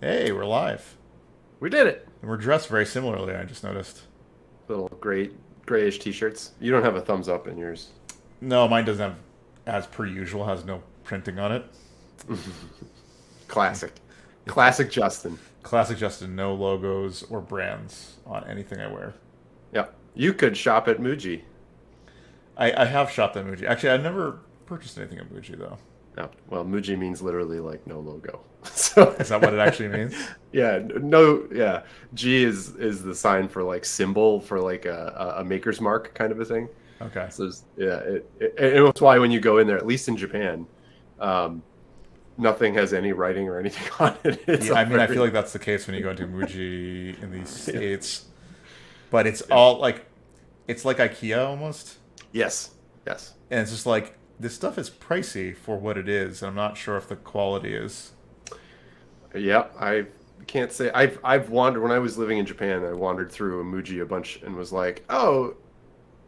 Hey, we're live. We did it. And we're dressed very similarly, I just noticed. Little grayish t-shirts. You don't have a thumbs up in yours. No, mine doesn't have, as per usual, has no printing on it. Classic. Yeah, Classic Justin. classic Justin, no logos or brands on anything I wear. Yeah. You could shop at Muji. I have shopped at Muji. Actually, I've never purchased anything at Muji, though. No. Well, Muji means literally like no logo. So Is that what it actually means? yeah, no, yeah. G is the sign for like symbol for like a maker's mark kind of a thing. Okay. So yeah, and it's why when you go in there, at least in Japan, um, nothing has any writing or anything on it. It's Yeah, all I mean, I feel very like that's the case when you go into Muji in the yeah, States. But it's yeah. all like, it's like IKEA almost. Yes, yes. And it's just like, this stuff is pricey for what it is. And I'm not sure if the quality is. Yeah, I can't say I've wandered when I was living in Japan. I wandered through a Muji a bunch and was like, "Oh,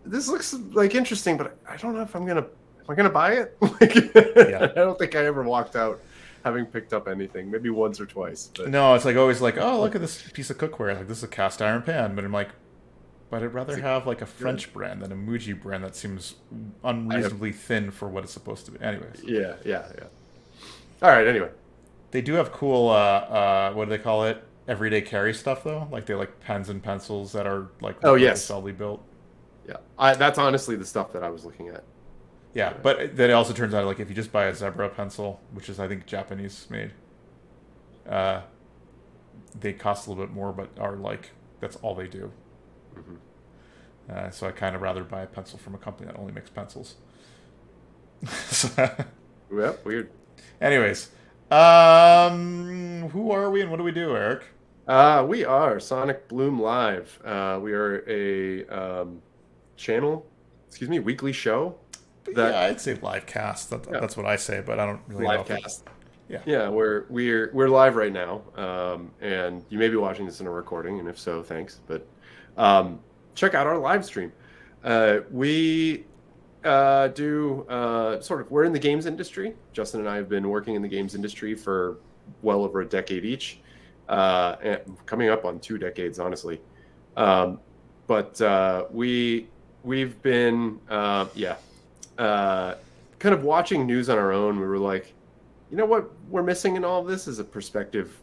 this looks like interesting, but I don't know if am I gonna buy it?" Like, Yeah. I don't think I ever walked out having picked up anything. Maybe once or twice, but No, it's like always like, oh, look at this piece of cookware. Like, this is a cast iron pan. But I'm like, but I'd is rather it have like a good? French brand than a Muji brand that seems I have, unreasonably thin for what it's supposed to be. Anyways, yeah, yeah, yeah. All right. Anyway, they do have cool, what do they call it? Everyday carry stuff, though. Like, they like pens and pencils that are like oh look like they're yes, solidly built. yeah. That's honestly the stuff that I was looking at. Yeah, but then it also turns out, like, if you just buy a zebra pencil, which is, I think, Japanese made, uh, they cost a little bit more, but are like, that's all they do. Hmm. So I kind of rather buy a pencil from a company that only makes pencils. So, Yep, weird. anyways, who are we and what do we do, Eric? We are Sonic Bloom Live. We are a channel, excuse me, weekly show But yeah, that I'd say live cast. yeah, That's what I say, but I don't really know live if it. cast. Yeah, Yeah, we're live right now, and you may be watching this in a recording, and if so, thanks. But check out our live stream. We do sort of we're in the games industry. Justin and I have been working in the games industry for well over a decade each, and coming up on 2 decades, honestly. Um, but we've been kind of watching news on our own. We were like, you know what we're missing in all of this is a perspective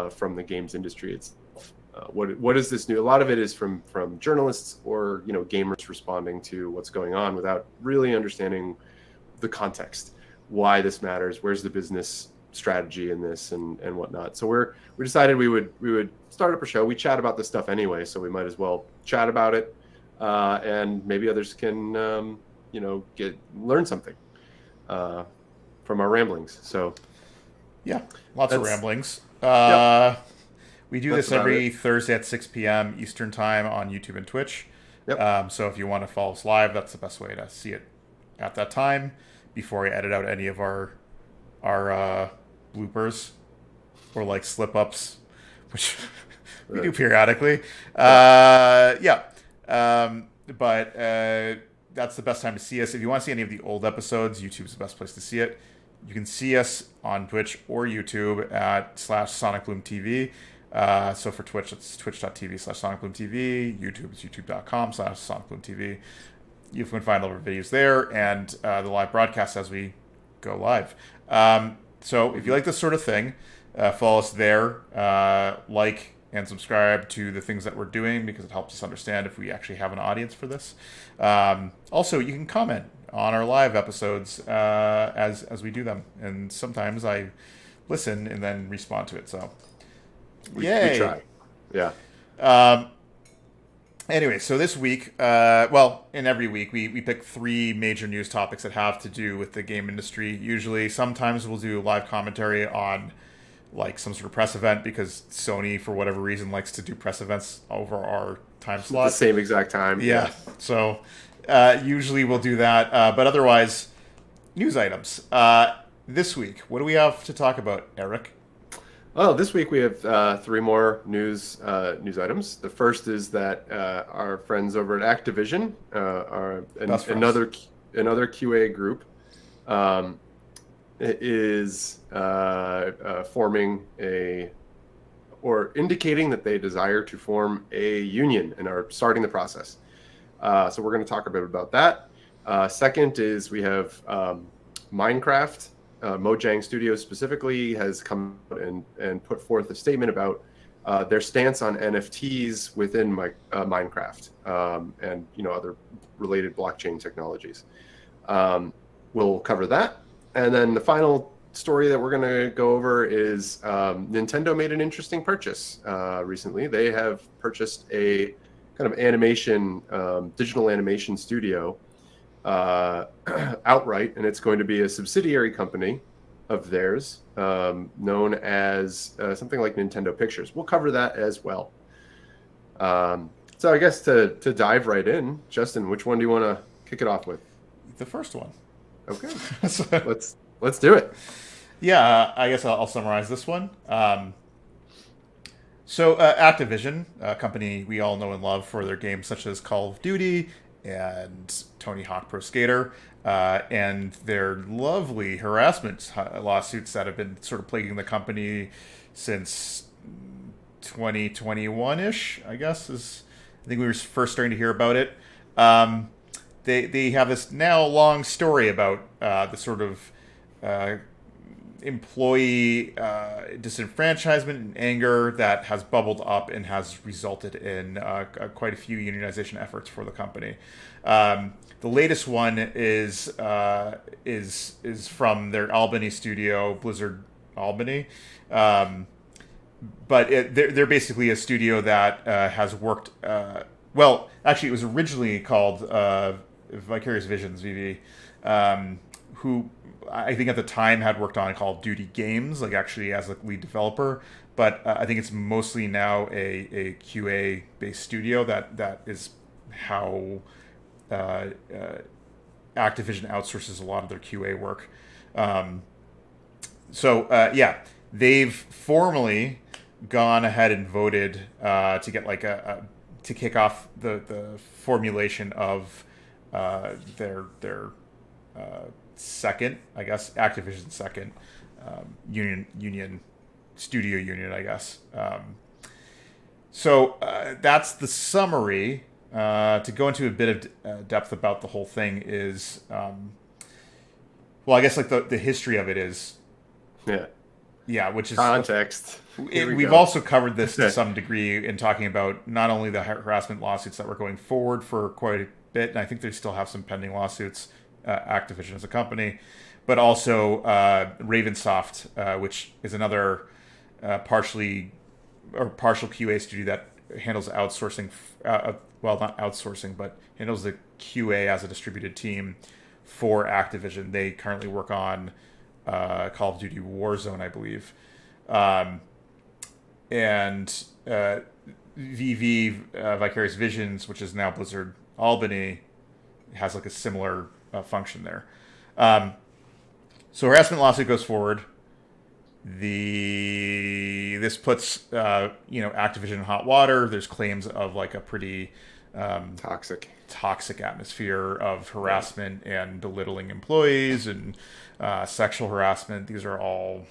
from the games industry itself. What is this new? A lot of it is from journalists or gamers responding to what's going on without really understanding the context, why this matters, where's the business strategy in this, and whatnot. So we decided we would start up a show. We chat about this stuff anyway, so we might as well chat about it, and maybe others can get learn something uh, from our ramblings. So yeah, lots of that's ramblings. yep, We do that's this about it. every Thursday at 6 p.m. Eastern Time on YouTube and Twitch. Yep. So if you want to follow us live, that's the best way to see it at that time before I edit out any of our bloopers or like slip ups, which we do Right. periodically. Yeah. Yeah, but that's the best time to see us. If you want to see any of the old episodes, YouTube's the best place to see it. You can see us on Twitch or YouTube at /SonicBloomTV. So for Twitch, it's twitch.tv/SonicBloomTV. YouTube is youtube.com/SonicBloomTV. You can find all of our videos there and the live broadcast as we go live. So if you Mhm. like this sort of thing, follow us there. Like and subscribe to the things that we're doing because it helps us understand if we actually have an audience for this. Also, you can comment on our live episodes as we do them, and sometimes I listen and then respond to it. So, We yay! try. Yeah. Um, anyway, so this week, in every week, we pick three major news topics that have to do with the game industry. Usually, sometimes we'll do live commentary on like some sort of press event because Sony, for whatever reason, likes to do press events over our time At the slot. same exact time. Yeah, Yeah. so usually we'll do that, but otherwise, news items. This week, what do we have to talk about, Eric? Oh, this week we have three more news items. The first is that our friends over at Activision, Best friends. another QA group, um, is forming a or indicating that they desire to form a union and are starting the process. So we're going to talk a bit about that. Second is we have Minecraft. Mojang Studios specifically has come out and put forth a statement about their stance on NFTs within Minecraft and other related blockchain technologies. We'll cover that. And then the final story that we're going to go over is Nintendo made an interesting purchase recently. They have purchased a kind of digital animation studio outright, and it's going to be a subsidiary company of theirs known as something like Nintendo Pictures. We'll cover that as well. So I guess to dive right in, Justin, which one do you want to kick it off with? The first one. Okay. Let's do it. Yeah, I guess I'll summarize this one. So Activision, a company we all know and love for their games such as Call of Duty and Tony Hawk Pro Skater, and their lovely harassment lawsuits that have been sort of plaguing the company since 2021-ish, I guess, I think we were first starting to hear about it. They have this now long story about the sort of employee disenfranchisement and anger that has bubbled up and has resulted in quite a few unionization efforts for the company. The latest one is from their Albany studio, Blizzard Albany. But they're basically a studio that has worked. Well, actually, it was originally called Vicarious Visions (VV), who I think at the time had worked on Call of Duty games, like actually as a lead developer. But I think it's mostly now a QA based studio. That is how Activision outsources a lot of their QA work. They've formally gone ahead and voted to get like to kick off the formulation of their second, I guess, Activision's second studio union, I guess. So that's the summary. To go into a bit of depth about the whole thing is, well, I guess like the history of it is, yeah, which is context. We've also covered this to some degree in talking about not only the harassment lawsuits that were going forward for quite a bit, and I think they still have some pending lawsuits, Activision as a company, but also Ravensoft, which is another partial QA studio that handles outsourcing. Well, not outsourcing, but handles the QA as a distributed team for Activision. They currently work on Call of Duty Warzone, I believe. And VV, Vicarious Visions, which is now Blizzard Albany, has like a similar function there. So harassment lawsuit goes forward. This puts Activision in hot water. There's claims of like a pretty toxic atmosphere of harassment and belittling employees and sexual harassment. These are all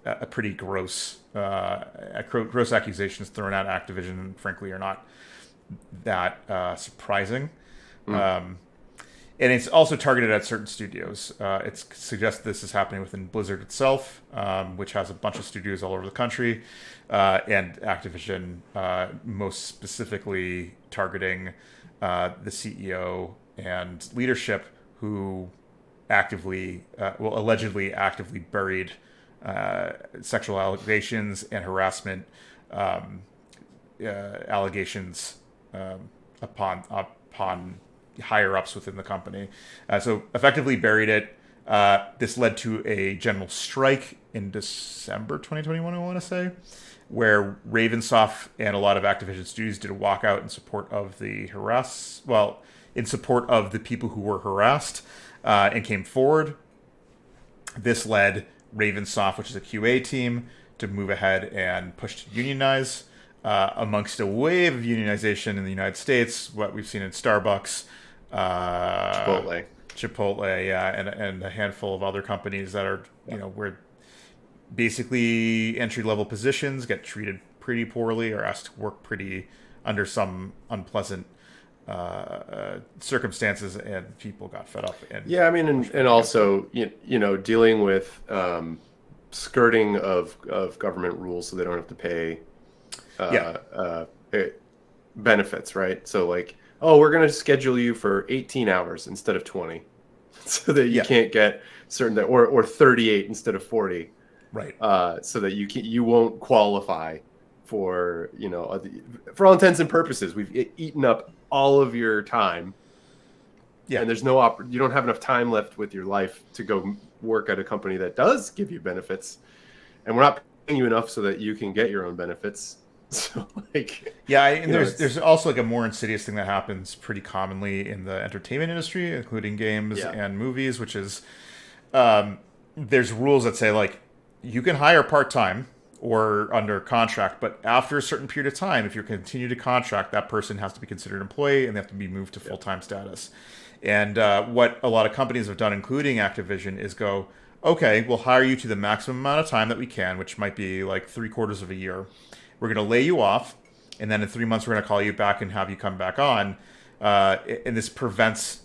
a pretty gross accusations thrown at Activision, and frankly are not that surprising. And it's also targeted at certain studios. It suggests this is happening within Blizzard itself, which has a bunch of studios all over the country, and Activision, most specifically targeting the CEO and leadership who allegedly actively buried sexual allegations and harassment allegations upon higher ups within the company. So effectively buried it. This led to a general strike in December 2021, I want to say, where Ravensoft and a lot of Activision studios did a walkout in support of in support of the people who were harassed, and came forward. This led Ravensoft, which is a QA team, to move ahead and push to unionize. Amongst a wave of unionization in the United States, what we've seen in Starbucks, Chipotle, yeah, and a handful of other companies that are, where basically entry-level positions get treated pretty poorly or asked to work pretty under some unpleasant circumstances, and people got fed up. And yeah, I mean, and also, you know, dealing with skirting of government rules so they don't have to pay benefits, right? So like, oh, we're going to schedule you for 18 hours instead of 20 so that you can't get certain, or 38 instead of 40. Right. So that you won't qualify for, you know, for all intents and purposes, we've eaten up all of your time. Yeah. And there's you don't have enough time left with your life to go work at a company that does give you benefits. And we're not paying you enough so that you can get your own benefits. So like, yeah. And there's also like a more insidious thing that happens pretty commonly in the entertainment industry, including games and movies, which is there's rules that say like you can hire part-time or under contract, but after a certain period of time, if you continue to contract, that person has to be considered an employee and they have to be moved to full-time status. And what a lot of companies have done, including Activision, is go, okay, we'll hire you to the maximum amount of time that we can, which might be like 3/4 of a year. We're going to lay you off, and then in 3 months, we're going to call you back and have you come back on. And this prevents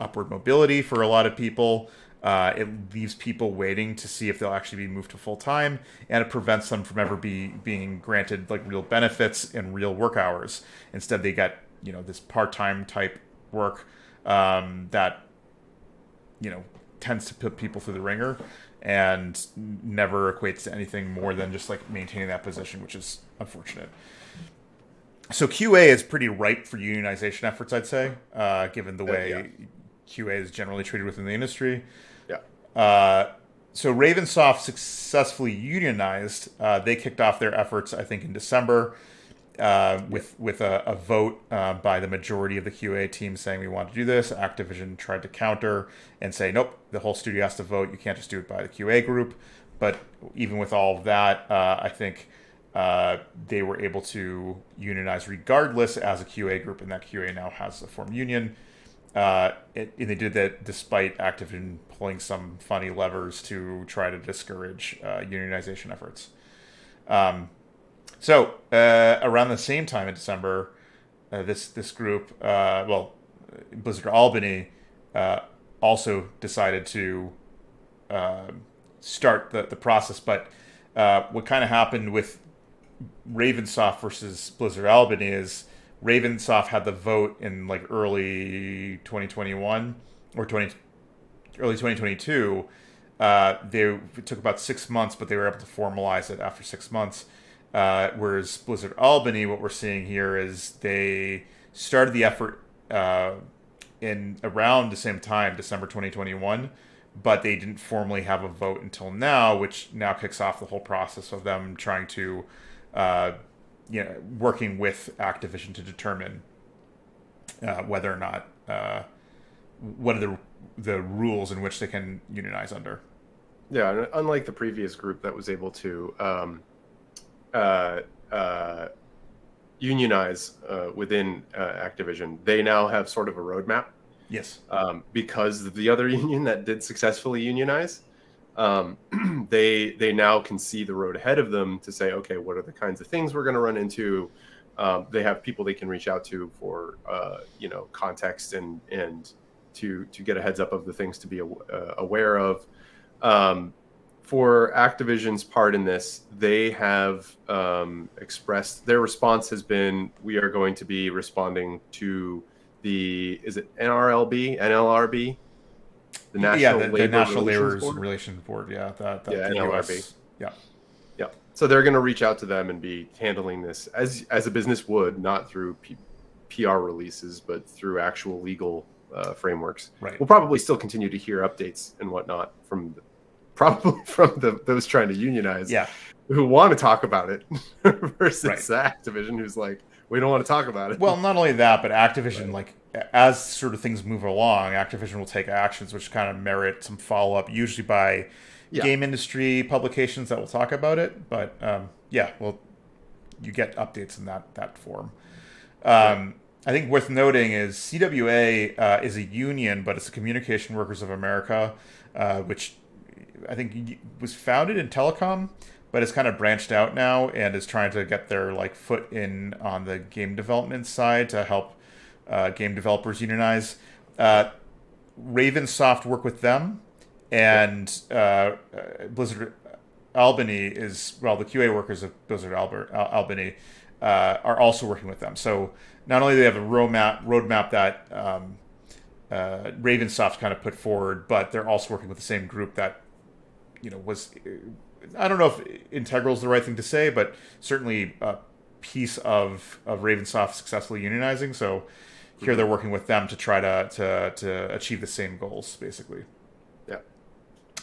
upward mobility for a lot of people. It leaves people waiting to see if they'll actually be moved to full time, and it prevents them from ever being granted like real benefits and real work hours. Instead, they get, you know, this part-time type work that, you know, tends to put people through the ringer and never equates to anything more than just like maintaining that position, which is unfortunate. So QA is pretty ripe for unionization efforts, I'd say, given the way QA is generally treated within the industry. So Ravensoft successfully unionized. They kicked off their efforts, I think, in December with a vote by the majority of the QA team saying we want to do this. Activision tried to counter and say, nope, the whole studio has to vote. You can't just do it by the QA group. But even with all of that, I think they were able to unionize regardless as a QA group, and that QA now has a formed union. And they did that despite Activision pulling some funny levers to try to discourage unionization efforts. So around the same time in December, this group, Blizzard Albany, also decided to start the process. But what kind of happened with Ravensoft versus Blizzard Albany is Ravensoft had the vote in like early 2021 or early 2022. It took about 6 months, but they were able to formalize it after 6 months. Whereas Blizzard Albany, what we're seeing here is they started the effort in around the same time, December 2021, but they didn't formally have a vote until now, which now kicks off the whole process of them trying to working with Activision to determine whether or not what are the rules in which they can unionize under. Yeah, and unlike the previous group that was able to unionize within Activision, they now have sort of a roadmap. Yes. Because the other union that did successfully unionize, they now can see the road ahead of them to say, okay, what are the kinds of things we're going to run into? They have people they can reach out to for context and to get a heads up of the things to be aware of. For Activision's part in this, they have expressed their response has been, we are going to be responding to is it NLRB? The National Labor Relations Board. Yeah, that NLRB. US, yeah. So they're going to reach out to them and be handling this as a business would, not through PR releases, but through actual legal frameworks. Right. We'll probably still continue to hear updates and whatnot from those trying to unionize, who want to talk about it, versus Activision, who's like, we don't want to talk about it. Well, not only that, but Activision, like, as sort of things move along, Activision will take actions which kind of merit some follow-up, usually by game industry publications that will talk about it. But, you get updates in that form. I think worth noting is CWA is a union, but it's the Communication Workers of America, which I think was founded in telecom, but it's kind of branched out now and is trying to get their like foot in on the game development side to help game developers unionize. Ravensoft work with them, and Blizzard Albany is, well, the QA workers of Blizzard Albany are also working with them. So not only do they have a roadmap that Ravensoft kind of put forward, but they're also working with the same group that, was, I don't know if integral is the right thing to say, but certainly a piece of Ravensoft successfully unionizing. So here they're working with them to try to achieve the same goals, basically. Yeah.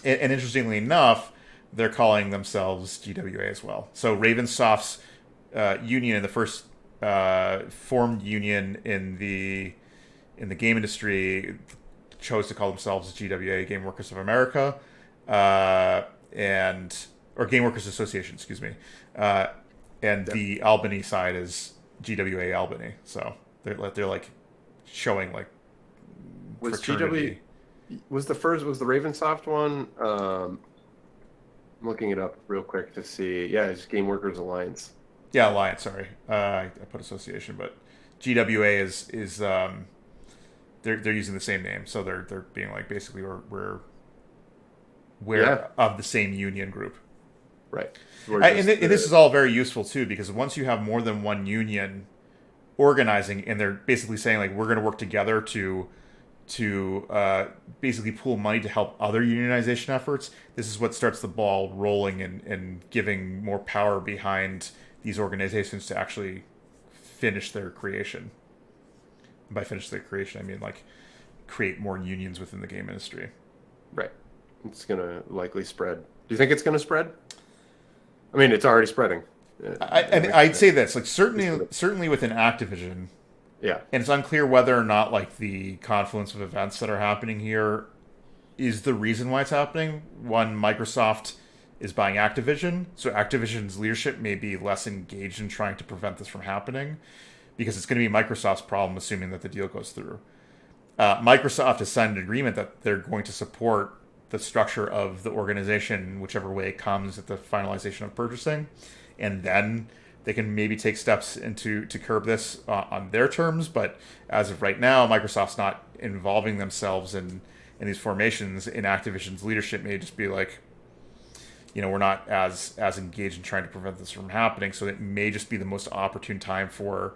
And interestingly enough, they're calling themselves GWA as well. So Ravensoft's union, in the first formed union in the game industry, chose to call themselves GWA, Game Workers of America, or Game Workers Association, excuse me. The Albany side is GWA Albany. So they're like showing like was fraternity. Was the Ravensoft one? I'm looking it up real quick to see. Yeah, it's Game Workers Alliance. Yeah, Alliance. Sorry, I put association, but GWA is they're using the same name, so they're being like basically we're of the same union group, right? And this is all very useful too, because once you have more than one union organizing, and they're basically saying like we're going to work together to basically pool money to help other unionization efforts. This is what starts the ball rolling and giving more power behind these organizations to actually finish their creation. And by finish their creation, I mean like create more unions within the game industry. Right. It's going to likely spread. Do you think it's going to spread? I mean, it's already spreading. I'd say this, like certainly within Activision. Yeah. And it's unclear whether or not like the confluence of events that are happening here is the reason why it's happening. One, Microsoft is buying Activision, so Activision's leadership may be less engaged in trying to prevent this from happening, because it's going to be Microsoft's problem, assuming that the deal goes through. Microsoft has signed an agreement that they're going to support the structure of the organization, whichever way it comes at the finalization of purchasing, and then they can maybe take steps to curb this on their terms. But as of right now, Microsoft's not involving themselves in these formations, and Activision's leadership may just be like, we're not as engaged in trying to prevent this from happening. So it may just be the most opportune time for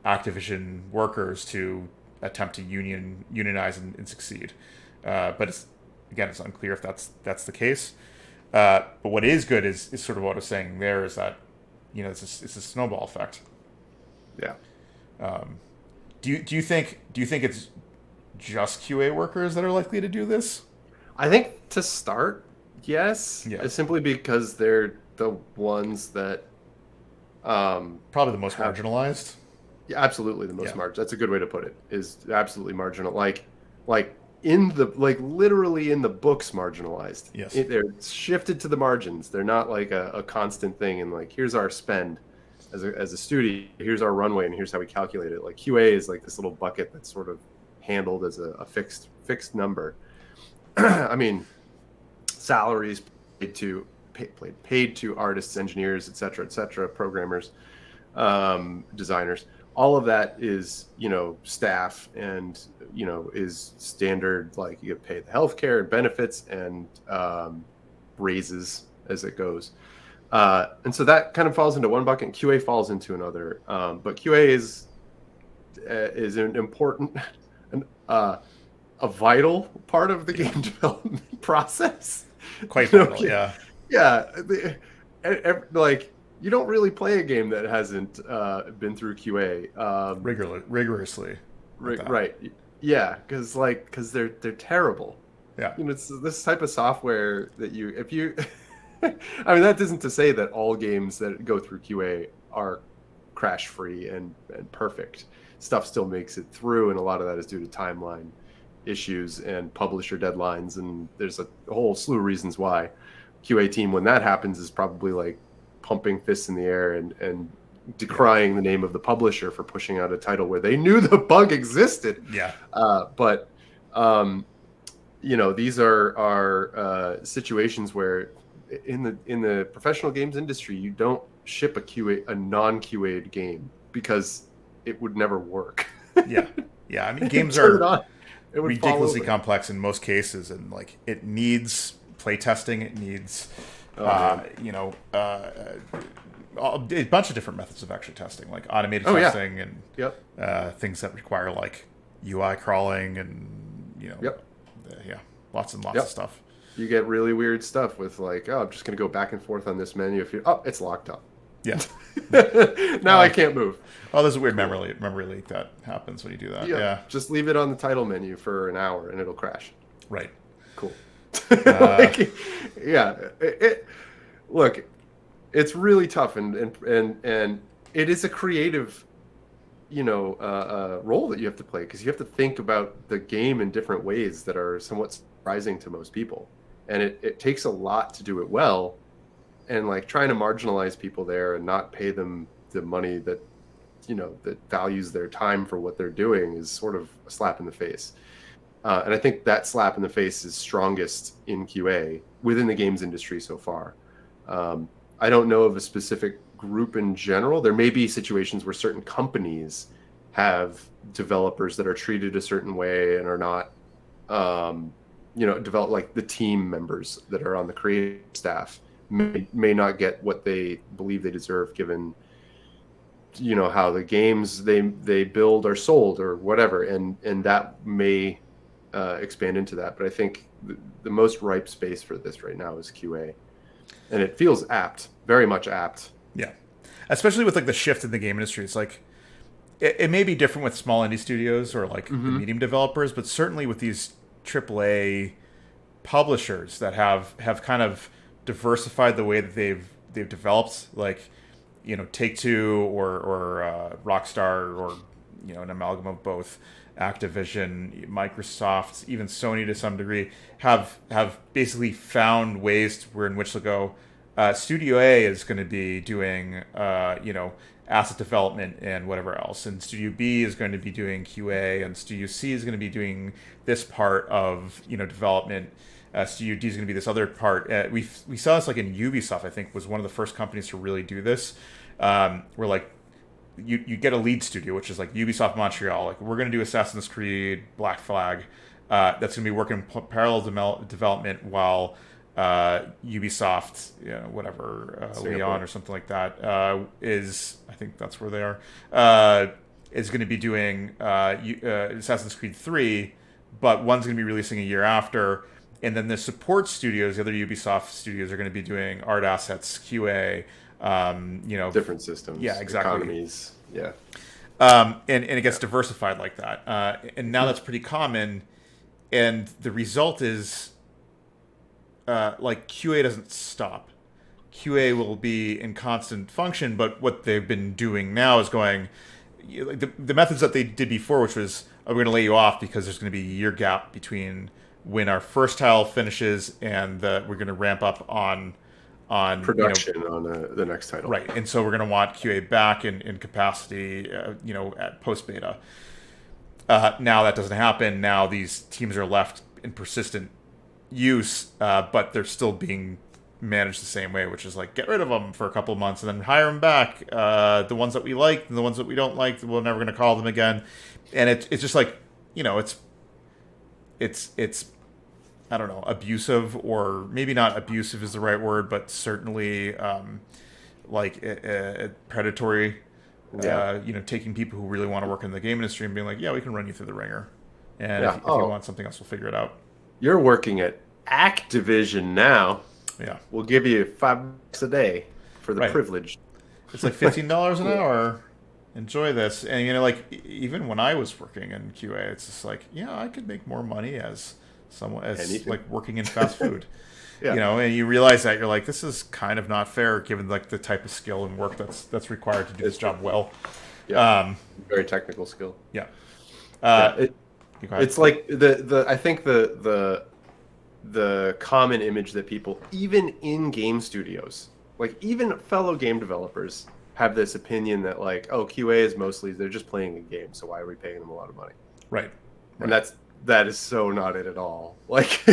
Activision workers to attempt to unionize and succeed. But it's unclear if that's the case. But what is good is sort of what I was saying there, is that it's a snowball effect. Yeah. Do you think it's just QA workers that are likely to do this? I think to start, yes. Yeah. Simply because they're the ones that probably the most marginalized. Yeah, absolutely the most marginal. That's a good way to put it. Is absolutely marginal. Like literally in the books marginalized. Yes. They're shifted to the margins. They're not like a constant thing, and like here's our spend as a studio, here's our runway, and here's how we calculate it. Like QA is like this little bucket that's sort of handled as a fixed number. I mean, salaries paid to artists, engineers, et cetera, programmers, designers. All of that is, staff and, is standard, like you get paid the healthcare and benefits and raises as it goes. And so that kind of falls into one bucket and QA falls into another. But QA is an important, a vital part of the game development process. Quite vital, yeah. Yeah. You don't really play a game that hasn't been through QA rigorously. Right. Yeah, because they're terrible. Yeah. It's this type of software that I mean, that isn't to say that all games that go through QA are crash free and perfect. Stuff still makes it through, and a lot of that is due to timeline issues and publisher deadlines, and there's a whole slew of reasons why. QA team, when that happens, is probably like pumping fists in the air and decrying the name of the publisher for pushing out a title where they knew the bug existed. Yeah. these are situations where in the professional games industry, you don't ship a non-QA'd game because it would never work. Yeah. I mean, games Turn it are on, it would ridiculously complex in most cases, and like it needs playtesting. It needs, a bunch of different methods of actually testing, like automated testing and things that require like UI crawling and lots and lots of stuff. You get really weird stuff with like, I'm just going to go back and forth on this menu. It's locked up. Yeah. Now I can't move. Oh, there's a weird memory leak that happens when you do that. Yeah. Just leave it on the title menu for an hour and it'll crash. Right. Cool. Look, it's really tough and it is a creative, role that you have to play, because you have to think about the game in different ways that are somewhat surprising to most people. And it takes a lot to do it well. And like trying to marginalize people there and not pay them the money that, that values their time for what they're doing is sort of a slap in the face. And I think that slap in the face is strongest in QA within the games industry so far. I don't know of a specific group in general. There may be situations where certain companies have developers that are treated a certain way and are not, develop, like the team members that are on the creative staff may not get what they believe they deserve, given how the games they build are sold or whatever, and that may expand into that. But I think the most ripe space for this right now is QA, and it feels apt, very much apt. Yeah, especially with like the shift in the game industry. It's like it may be different with small indie studios or like the medium developers, but certainly with these AAA publishers that have kind of diversified the way that they've developed, like Take-Two or Rockstar, or an amalgam of both. Activision, Microsoft, even Sony to some degree have basically found ways in which to go. Studio A is going to be doing asset development and whatever else, and Studio B is going to be doing QA, and Studio C is going to be doing this part of development. Studio D is going to be this other part. We saw this like in Ubisoft. I think was one of the first companies to really do this. Where like you get a lead studio, which is like Ubisoft Montreal. Like, we're going to do Assassin's Creed Black Flag. That's going to be working parallel development while Ubisoft, Leon or something like that is, I think that's where they are, is going to be doing Assassin's Creed 3, but one's going to be releasing a year after. And then the support studios, the other Ubisoft studios, are going to be doing art assets, QA, different systems, exactly, economies, and it gets diversified like that, and now that's pretty common, and the result is like QA doesn't stop. QA will be in constant function, but what they've been doing now is going like the methods that they did before, which was, we're going to lay you off because there's going to be a year gap between when our first tile finishes and we're going to ramp up on production on the next title, right? And so we're going to want QA back in capacity, at post beta. Now that doesn't happen. Now these teams are left in persistent use, but they're still being managed the same way, which is like, get rid of them for a couple of months and then hire them back. The ones that we like and the ones that we don't like, we're never going to call them again. And it's just like, it's I don't know, abusive, or maybe not abusive is the right word, but certainly predatory. Taking people who really want to work in the game industry and being like, we can run you through the ringer, and if you want something else, we'll figure it out. You're working at Activision now. Yeah, we'll give you $5 a day for the privilege. It's like $15 an hour. Enjoy this. And like, even when I was working in QA, it's just like, I could make more money as someone like working in fast food. And you realize that you're like, this is kind of not fair given like the type of skill and work that's required to do this job well. Very technical skill. It's like I think the common image that people, even in game studios, like even fellow game developers, have this opinion that like, QA is mostly, they're just playing a game, so why are we paying them a lot of money? Right. And that's that is so not it at all. Like,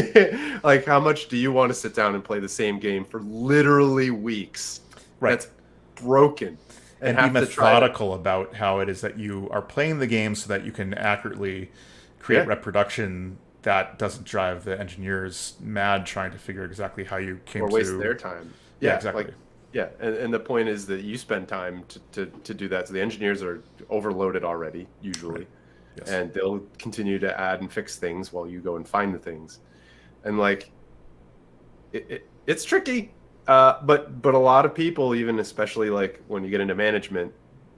like how much do you want to sit down and play the same game for literally weeks? Right. That's broken. And be methodical about how it is that you are playing the game so that you can accurately create reproduction that doesn't drive the engineers mad trying to figure exactly how you came to... Or waste their time. Yeah, exactly. Like, and the point is that you spend time to do that. So the engineers are overloaded already, usually. Right. Yes. And they'll continue to add and fix things while you go and find the things. And like, it's tricky. But a lot of people, even especially like when you get into management,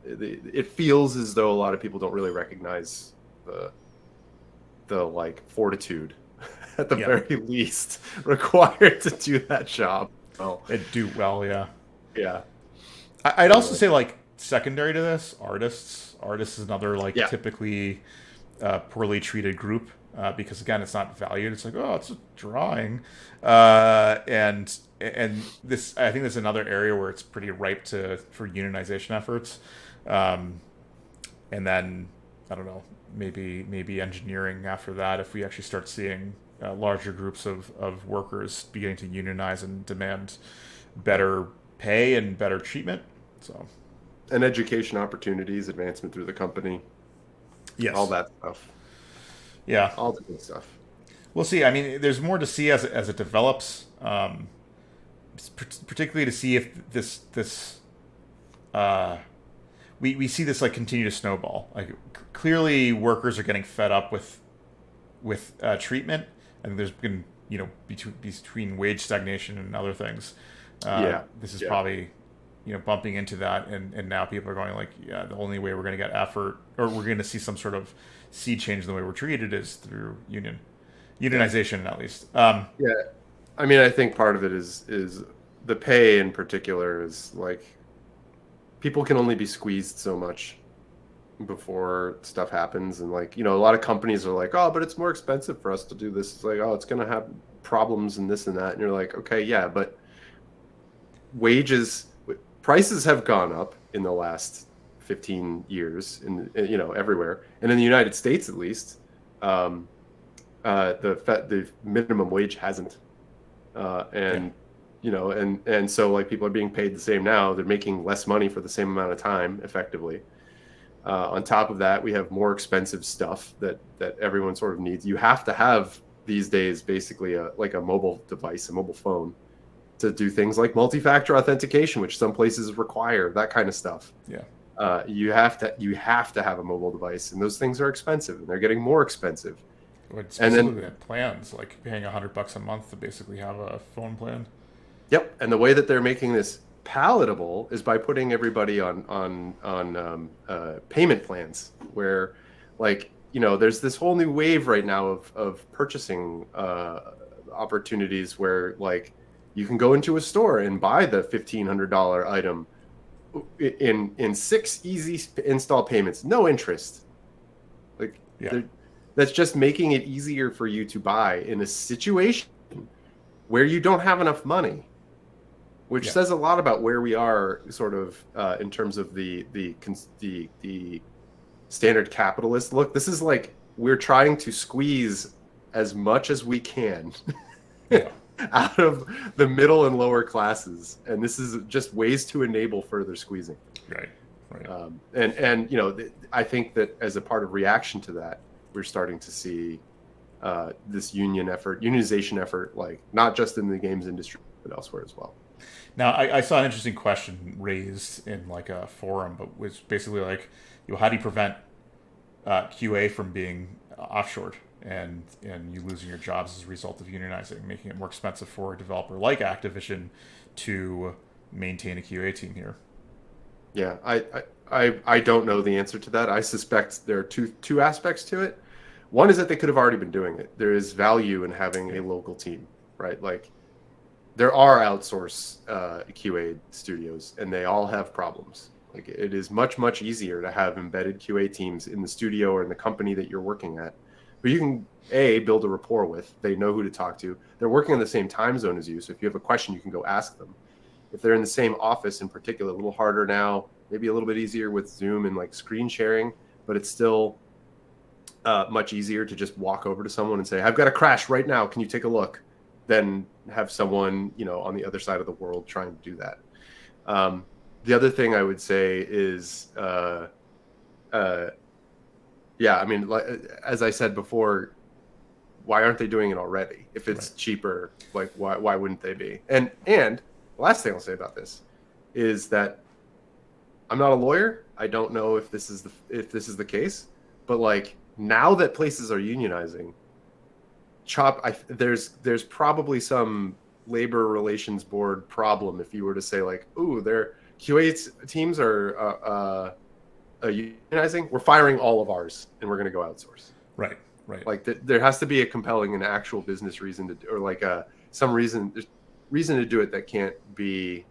it feels as though a lot of people don't really recognize the like fortitude at the very least required to do that job. Well, it do well, yeah. Yeah. I'd also say like secondary to this, artists is another like typically poorly treated group. Because again, it's not valued. It's like, oh, it's a drawing, and this, I think, there's another area where it's pretty ripe for unionization efforts, and then I don't know, maybe engineering after that, if we actually start seeing larger groups of workers beginning to unionize and demand better pay and better treatment. So, and education opportunities, advancement through the company, all that stuff. Yeah, all the good stuff. We'll see. I mean, there's more to see as it develops, particularly to see if this we see this like continue to snowball. Like clearly, workers are getting fed up with treatment, and there's been between wage stagnation and other things. This is probably bumping into that, and now people are going like, the only way we're going to get effort, or we're going to see some sort of sea change in the way we're treated is through unionization, at least. I mean, I think part of it is the pay in particular is like people can only be squeezed so much before stuff happens, and like a lot of companies are like, oh, but it's more expensive for us to do this. It's like, oh, it's going to have problems and this and that, and you're like, okay, yeah, but prices have gone up in the last 15 years in everywhere, and in the United States at least, the minimum wage hasn't, and so like people are being paid the same now. They're making less money for the same amount of time, effectively. On top of that, we have more expensive stuff that everyone sort of needs. You have to have these days basically a mobile device, a mobile phone, to do things like multi-factor authentication, which some places require, that kind of stuff. Yeah. You have to have a mobile device, and those things are expensive, and they're getting more expensive. And then plans, like paying $100 a month to basically have a phone plan. Yep. And the way that they're making this palatable is by putting everybody on payment plans, where there's this whole new wave right now of purchasing opportunities where like you can go into a store and buy the $1,500 item in 6 easy install payments, no interest. That's just making it easier for you to buy in a situation where you don't have enough money, which says a lot about where we are sort of in terms of the standard capitalist look. This is like we're trying to squeeze as much as we can out of the middle and lower classes, and this is just ways to enable further squeezing. Right. And I think that as a part of reaction to that, we're starting to see this unionization effort, like not just in the games industry but elsewhere as well. Now, I saw an interesting question raised in like a forum, but was basically like, how do you prevent QA from being offshored and you losing your jobs as a result of unionizing, making it more expensive for a developer like Activision to maintain a QA team here? Yeah, I don't know the answer to that. I suspect there are two aspects to it. One is that they could have already been doing it. There is value in having a local team, right? Like there are outsourced QA studios, and they all have problems. Like it is much, much easier to have embedded QA teams in the studio or in the company that you're working at, who you can build a rapport with. They know who to talk to. They're working in the same time zone as you, so if you have a question, you can go ask them. If they're in the same office, in particular, a little harder now, maybe a little bit easier with Zoom and like screen sharing, but it's still much easier to just walk over to someone and say, I've got a crash right now. Can you take a look? Than have someone, on the other side of the world trying to do that. The other thing I would say is, as I said before, why aren't they doing it already? If it's cheaper, like why wouldn't they be? And the last thing I'll say about this is that I'm not a lawyer. I don't know if this is the case, but like now that places are unionizing, there's probably some labor relations board problem if you were to say like, ooh, their QA teams are unionizing. We're firing all of ours and we're going to go outsource. Right. Like there has to be a compelling and actual business reason to, or like some reason to do it that can't be.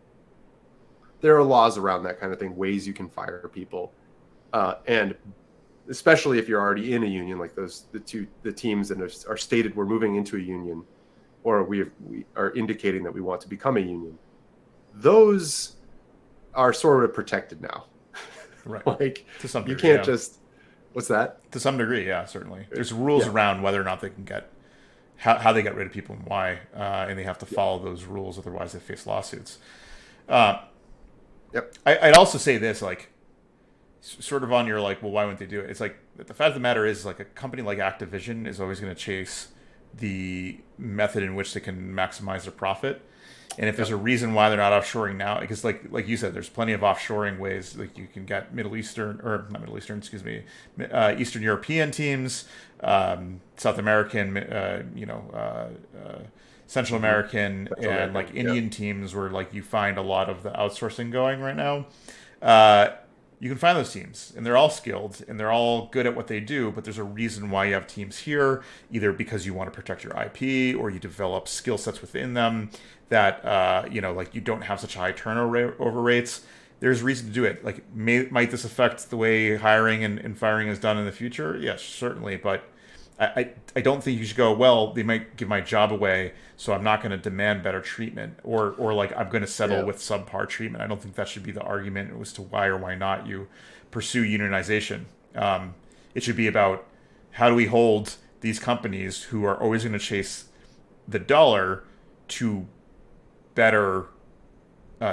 There are laws around that kind of thing, ways you can fire people, and especially if you're already in a union, like the teams that are stated we're moving into a union, or we are indicating that we want to become a union. Those are sort of protected now, right? Like to some degree, you can't just. What's that? To some degree, yeah, certainly. There's rules around whether or not they can get how they get rid of people and why, and they have to follow those rules, otherwise they face lawsuits. I'd also say this, like, sort of on your like, well, why wouldn't they do it? It's like the fact of the matter is, like, a company like Activision is always going to chase the method in which they can maximize their profit. And if there's a reason why they're not offshoring now, because like you said, there's plenty of offshoring ways. Like you can get Eastern European teams, South American, Central American, and like Indian teams, where like you find a lot of the outsourcing going right now. You can find those teams, and they're all skilled, and they're all good at what they do, but there's a reason why you have teams here, either because you want to protect your IP, or you develop skill sets within them that, like you don't have such high turnover rates. There's reason to do it. Like, might this affect the way hiring and firing is done in the future? Yes, certainly, but I don't think you should go, well, they might give my job away, so I'm not going to demand better treatment, or like I'm going to settle with subpar treatment. I don't think that should be the argument as to why or why not you pursue unionization. It should be about how do we hold these companies who are always going to chase the dollar to better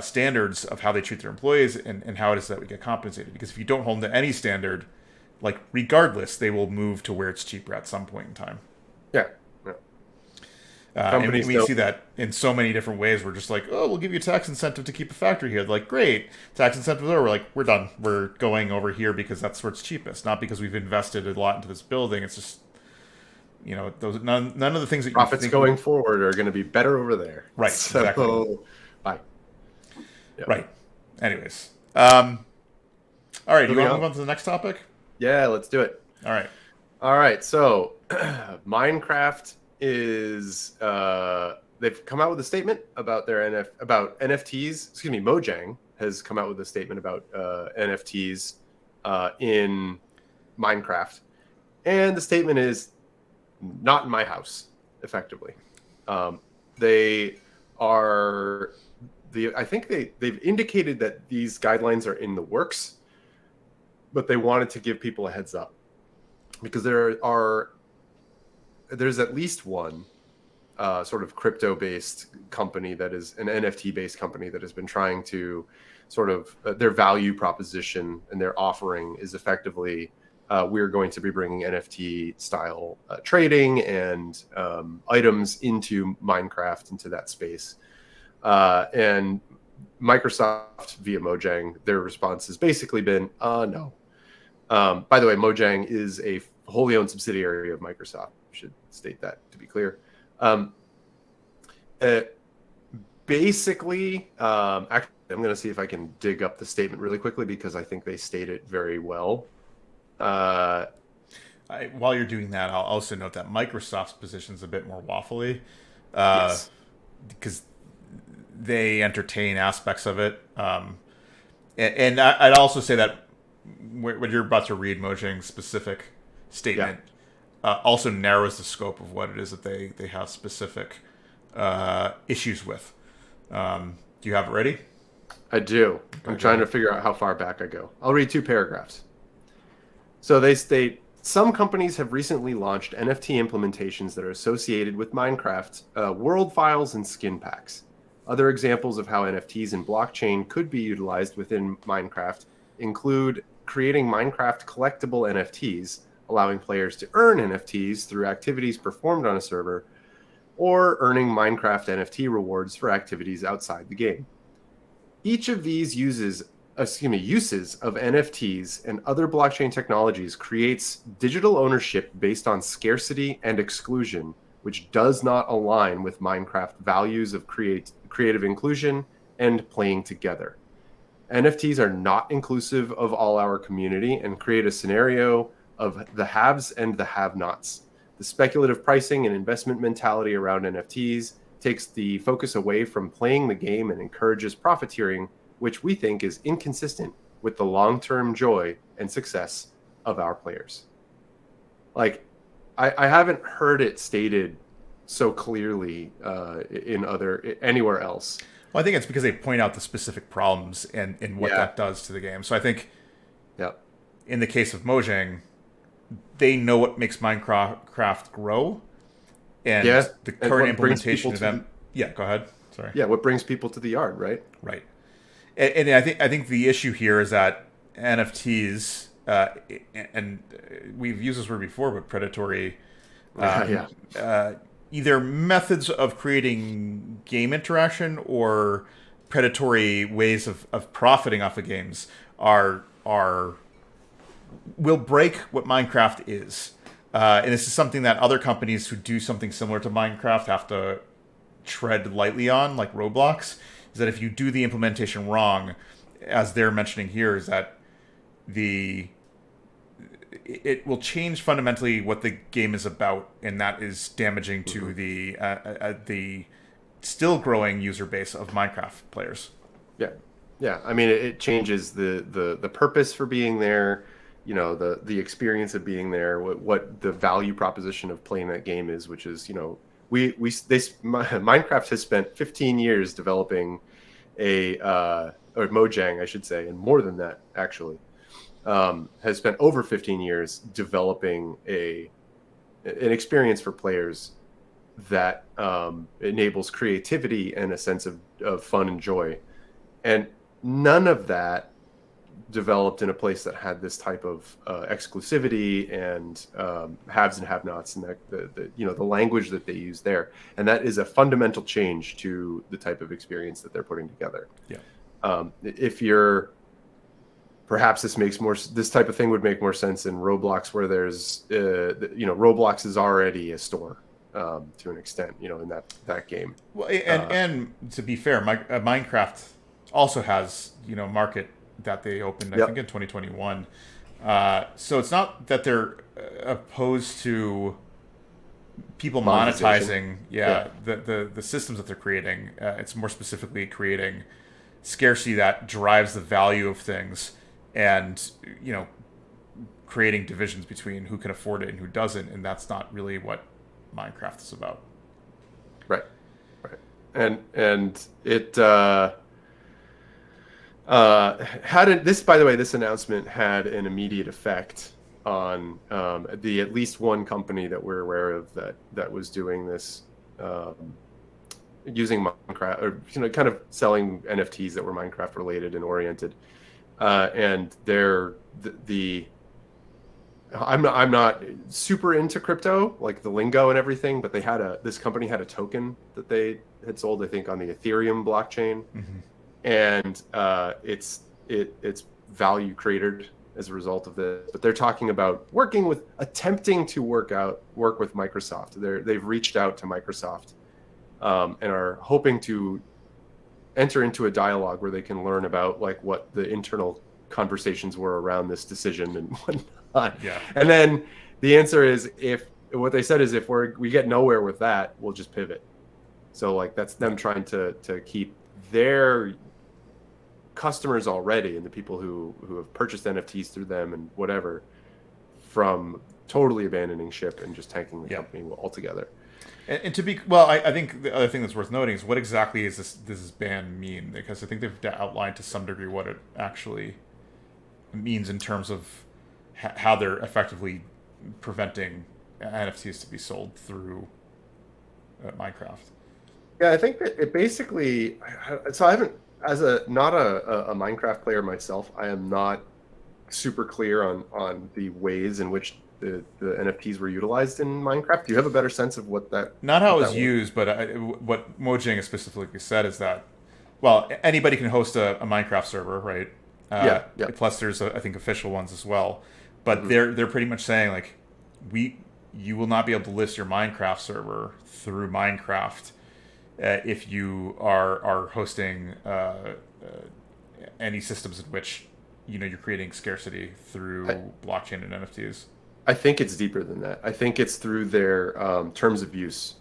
standards of how they treat their employees and how it is that we get compensated. Because if you don't hold them to any standard, like regardless, they will move to where it's cheaper at some point in time. And we see that in so many different ways. We're just like, oh, we'll give you a tax incentive to keep a factory here. They're like, great, tax incentive over. We're like, we're done. We're going over here because that's where it's cheapest. Not because we've invested a lot into this building. It's just, those none of the things that profits going forward are going to be better over there. Right. So, exactly. Bye. Yep. Right. Anyways. All right. Do you want to move on to the next topic? Yeah, let's do it. All right. So Minecraft is they've come out with a statement about their about NFTs. Excuse me, Mojang has come out with a statement about NFTs in Minecraft, and the statement is not in my house. Effectively, they are I think they've indicated that these guidelines are in the works, but they wanted to give people a heads up because there's at least one sort of crypto-based company that is an NFT-based company that has been trying to sort of their value proposition and their offering is effectively we're going to be bringing NFT-style trading and items into Minecraft, into that space. And Microsoft via Mojang, their response has basically been, no. By the way, Mojang is a wholly owned subsidiary of Microsoft. I should state that to be clear. Basically, actually, I'm going to see if I can dig up the statement really quickly because I think they state it very well. While you're doing that, I'll also note that Microsoft's position is a bit more waffly. Yes. Because they entertain aspects of it. And I'd also say that what you're about to read, Mojang's specific statement, also narrows the scope of what it is that they have specific issues with. Do you have it ready? I do. I'm trying to figure out how far back I go. I'll read 2 paragraphs. So they state, Some companies have recently launched NFT implementations that are associated with Minecraft, world files and skin packs. Other examples of how NFTs and blockchain could be utilized within Minecraft include creating Minecraft collectible NFTs, allowing players to earn NFTs through activities performed on a server, or earning Minecraft NFT rewards for activities outside the game. Each of these uses of NFTs and other blockchain technologies creates digital ownership based on scarcity and exclusion, which does not align with Minecraft values of creative inclusion and playing together. NFTs are not inclusive of all our community and create a scenario of the haves and the have-nots. The speculative pricing and investment mentality around NFTs takes the focus away from playing the game and encourages profiteering, which we think is inconsistent with the long-term joy and success of our players. Like, I haven't heard it stated so clearly anywhere else. Well, I think it's because they point out the specific problems and what that does to the game. So I think in the case of Mojang, they know what makes Minecraft grow, and the current implementation of them. Go ahead. Sorry. Yeah, what brings people to the yard, right? Right. And I think the issue here is that NFTs, and we've used this word before, but predatory, either methods of creating game interaction or predatory ways of profiting off of games will break what Minecraft is. And this is something that other companies who do something similar to Minecraft have to tread lightly on, like Roblox, is that if you do the implementation wrong, as they're mentioning here, is that it will change fundamentally what the game is about, and that is damaging to the still growing user base of Minecraft players. Yeah. I mean, it changes the purpose for being there. You know, the experience of being there, what the value proposition of playing that game is, which is, you know, Minecraft has spent 15 years developing or Mojang, I should say, and more than that actually, has spent over 15 years developing an experience for players that enables creativity and a sense of fun and joy, and none of that developed in a place that had this type of exclusivity and haves and have-nots, and the language that they use there, and that is a fundamental change to the type of experience that they're putting together. If you're perhaps this type of thing would make more sense in Roblox, where there's Roblox is already a store to an extent, in that game. Well, and to be fair, Minecraft also has market that they opened, I think, in 2021. So it's not that they're opposed to people monetizing the systems that they're creating. It's more specifically creating scarcity that drives the value of things, and creating divisions between who can afford it and who doesn't, and that's not really what Minecraft is about. Right. And it by the way, this announcement had an immediate effect on at least one company that we're aware of that was doing this, using Minecraft, or kind of selling NFTs that were Minecraft related and oriented. And I'm not super into crypto, like the lingo and everything, but this company had a token that they had sold, I think, on the Ethereum blockchain. Mm-hmm. And it's value created as a result of this. But they're talking about attempting to work with Microsoft. They've reached out to Microsoft and are hoping to enter into a dialogue where they can learn about what the internal conversations were around this decision and whatnot. Yeah. And then the answer is, if we get nowhere with that, we'll just pivot. So that's them trying to keep their customers already, and the people who have purchased NFTs through them and whatever, from totally abandoning ship and just tanking the company altogether. And I think the other thing that's worth noting is, what exactly does this ban mean? Because I think they've outlined to some degree what it actually means in terms of how they're effectively preventing NFTs to be sold through Minecraft. Yeah, I think that it basically. So I haven't, as not a Minecraft player myself, I am not super clear on the ways in which the NFTs were utilized in Minecraft. Do you have a better sense of what that? Not how what it was that used, but what Mojang has specifically said is that, well, anybody can host a Minecraft server, right? Yeah. Plus, there's I think official ones as well, but they're pretty much saying like, you will not be able to list your Minecraft server through Minecraft if you are hosting any systems in which you're creating scarcity through blockchain and NFTs. I think it's deeper than that. I think it's through their terms of use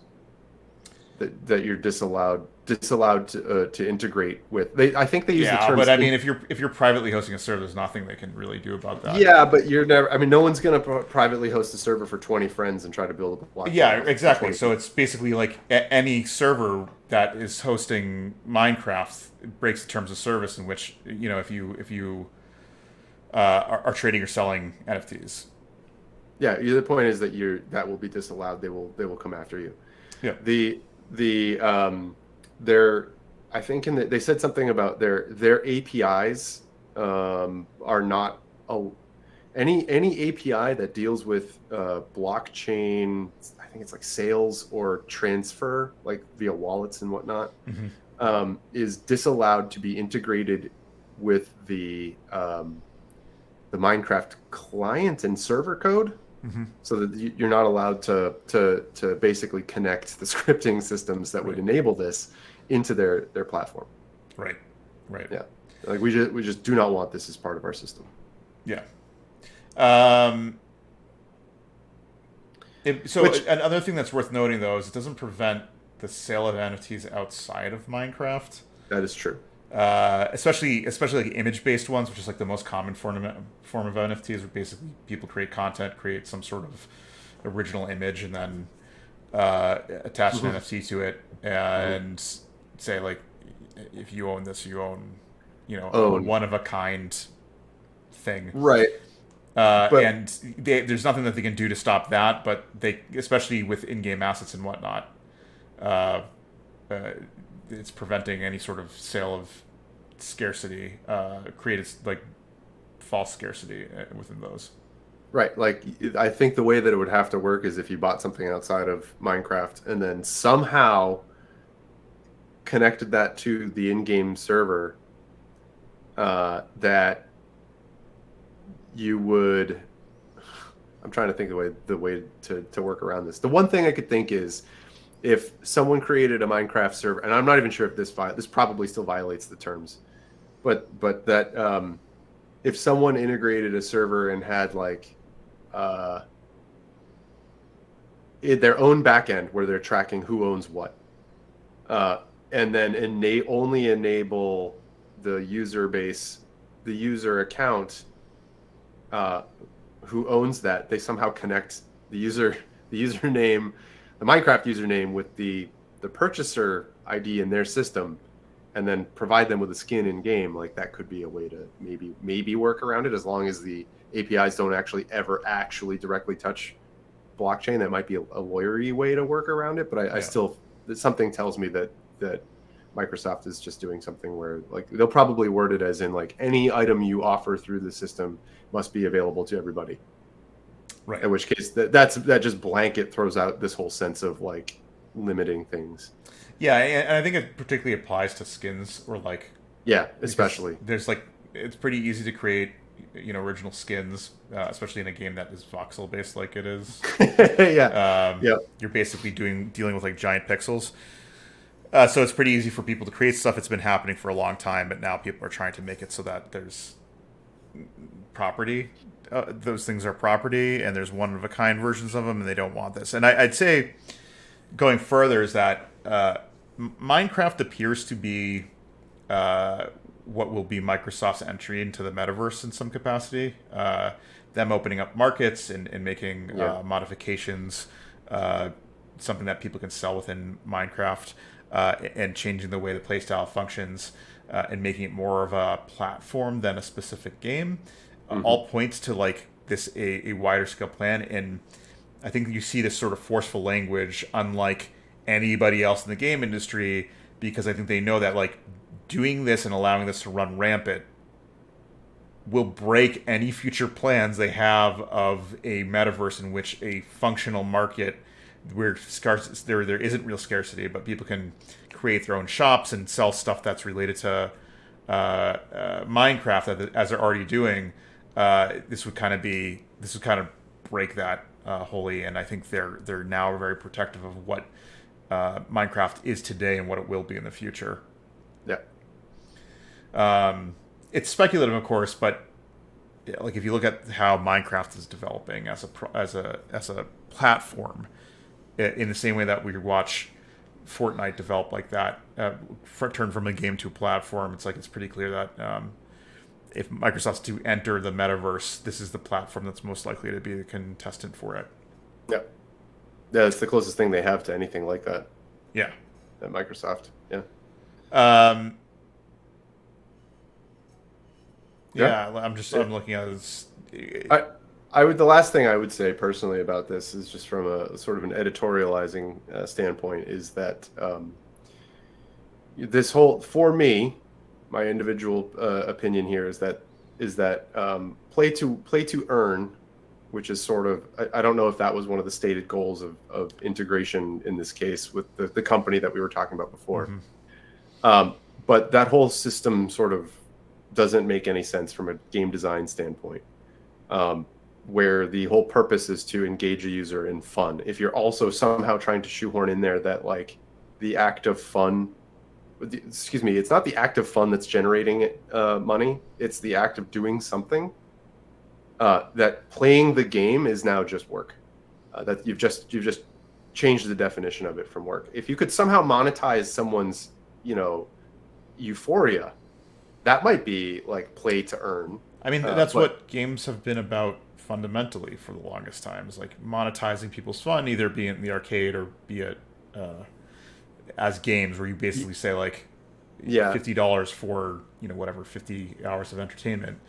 that you're disallowed to integrate with. I think they use the terms. But I mean, if you're privately hosting a server, there's nothing they can really do about that. Yeah, but you're never. I mean, no one's going to privately host a server for 20 friends and try to build a blockchain. Yeah, exactly. So it's basically like any server that is hosting Minecraft breaks the terms of service in which if you are trading or selling NFTs. Yeah, the point is that that will be disallowed. They will come after you. Yeah. I think they said something about their APIs are not any API that deals with blockchain. I think it's like sales or transfer, like via wallets and whatnot, is disallowed to be integrated with the Minecraft client and server code. So that you're not allowed to basically connect the scripting systems that would enable this into their platform. Right. Yeah. Like we just do not want this as part of our system. Yeah. Another thing that's worth noting though is it doesn't prevent the sale of NFTs outside of Minecraft. That is true. Especially like image-based ones, which is like the most common form of NFTs, where basically people create content, create some sort of original image, and then attach an NFT to it, and say like, if you own this, you own, a one-of-a-kind thing, right? And there's nothing that they can do to stop that, but they, especially with in-game assets and whatnot, it's preventing any sort of sale of scarcity, created like false scarcity within those. Right. Like, I think the way that it would have to work is if you bought something outside of Minecraft and then somehow connected that to the in-game server, that you would. I'm trying to think the way to work around this. The one thing I could think is, if someone created a Minecraft server, and I'm not even sure if this probably still violates the terms, but that if someone integrated a server and had like their own backend where they're tracking who owns what, and then only enable the user base, the user account, who owns that, they somehow connect the username, the Minecraft username with the purchaser ID in their system, and then provide them with a skin in game. Like, that could be a way to maybe work around it, as long as the APIs don't ever directly touch blockchain. That might be a lawyery way to work around it, but I still, something tells me that Microsoft is just doing something where, like, they'll probably word it as in like, any item you offer through the system must be available to everybody. Right. In which case, that just blanket throws out this whole sense of like limiting things. Yeah, and I think it particularly applies to skins, or like, especially there's like, it's pretty easy to create original skins, especially in a game that is voxel based like it is. You're basically dealing with like giant pixels. So it's pretty easy for people to create stuff. It's been happening for a long time, but now people are trying to make it so that there's property. Those things are property, and there's one-of-a-kind versions of them, and they don't want this. And I'd say, going further, is that Minecraft appears to be what will be Microsoft's entry into the metaverse in some capacity. Them opening up markets and making modifications, something that people can sell within Minecraft, and changing the way the playstyle functions, and making it more of a platform than a specific game. All points to like this a wider scale plan. And I think you see this sort of forceful language unlike anybody else in the game industry, because I think they know that like doing this and allowing this to run rampant will break any future plans they have of a metaverse in which a functional market where there isn't real scarcity, but people can create their own shops and sell stuff that's related to Minecraft as they're already doing. This would kind of break that wholly, and I think they're now very protective of what Minecraft is today and what it will be in the future. Yeah. It's speculative, of course, but like if you look at how Minecraft is developing as a platform, in the same way that we watch Fortnite develop like that, turn from a game to a platform, it's pretty clear that if Microsoft's to enter the metaverse, this is the platform that's most likely to be the contestant for it. Yeah. Yeah, it's the closest thing they have to anything like that. Yeah. At Microsoft. Yeah. Yeah, I'm looking at this. The last thing I would say personally about this is just from a sort of an editorializing standpoint is that this whole, for me, my individual opinion here is that play to earn, which is sort of, I don't know if that was one of the stated goals of integration in this case with the company that we were talking about before. Mm-hmm. But that whole system sort of doesn't make any sense from a game design standpoint, where the whole purpose is to engage a user in fun. If you're also somehow trying to shoehorn in there that like the act of fun, it's not the act of fun that's generating money, it's the act of doing something, that playing the game is now just work. That you've just changed the definition of it from work. If you could somehow monetize someone's, euphoria, that might be like play to earn. I mean, that's what games have been about fundamentally for the longest time, is like monetizing people's fun, either be it in the arcade or be it as games, where you basically say like $50 for whatever 50 hours of entertainment.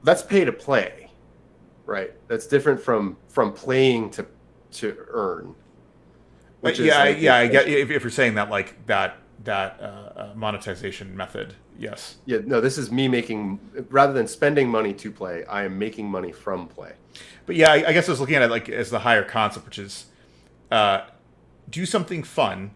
That's pay to play, right? That's different from playing to earn. I get if you're saying that like that monetization method. Yes. Yeah. No, this is me making, rather than spending money to play, I am making money from play. But yeah, I guess I was looking at it like as the higher concept, which is do something fun,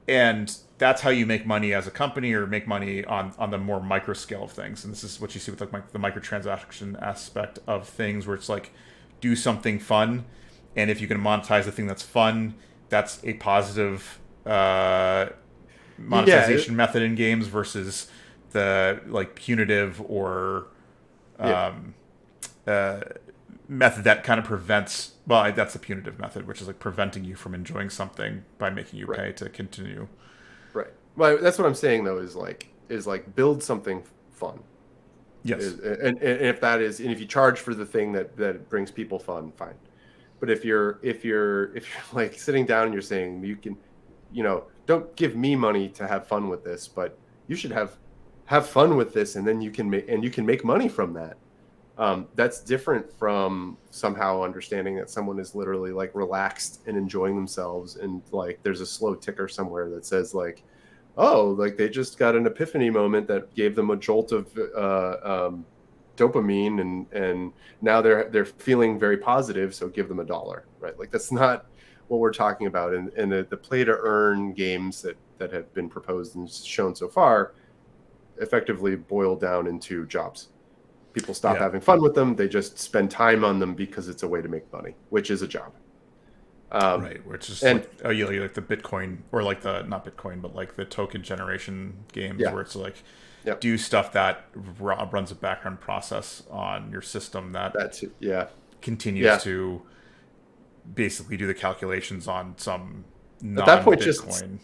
and that's how you make money as a company, or make money on the more micro scale of things. And this is what you see with like the microtransaction aspect of things, where it's like do something fun, and if you can monetize the thing that's fun, that's a positive monetization method in games versus the like punitive or method that kind of prevents. Well, that's the punitive method, which is like preventing you from enjoying something by making you pay to continue. Right. Well, that's what I'm saying though, is like build something fun. Yes. And if that is, and if you charge for the thing that brings people fun, fine. But if you're like sitting down and you're saying you can, don't give me money to have fun with this, but you should have fun with this, and then you can make money from that. That's different from somehow understanding that someone is literally like relaxed and enjoying themselves, and like there's a slow ticker somewhere that says like, oh, like they just got an epiphany moment that gave them a jolt of dopamine, and now they're feeling very positive, so give them $1, right? Like that's not what we're talking about. And the play to earn games that have been proposed and shown so far effectively boil down into jobs. People stop having fun with them. They just spend time on them because it's a way to make money, which is a job. Right, which is like the Bitcoin, or like the, not Bitcoin, but like the token generation games, where it's like do stuff that runs a background process on your system that continues to basically do the calculations on some non-Bitcoin.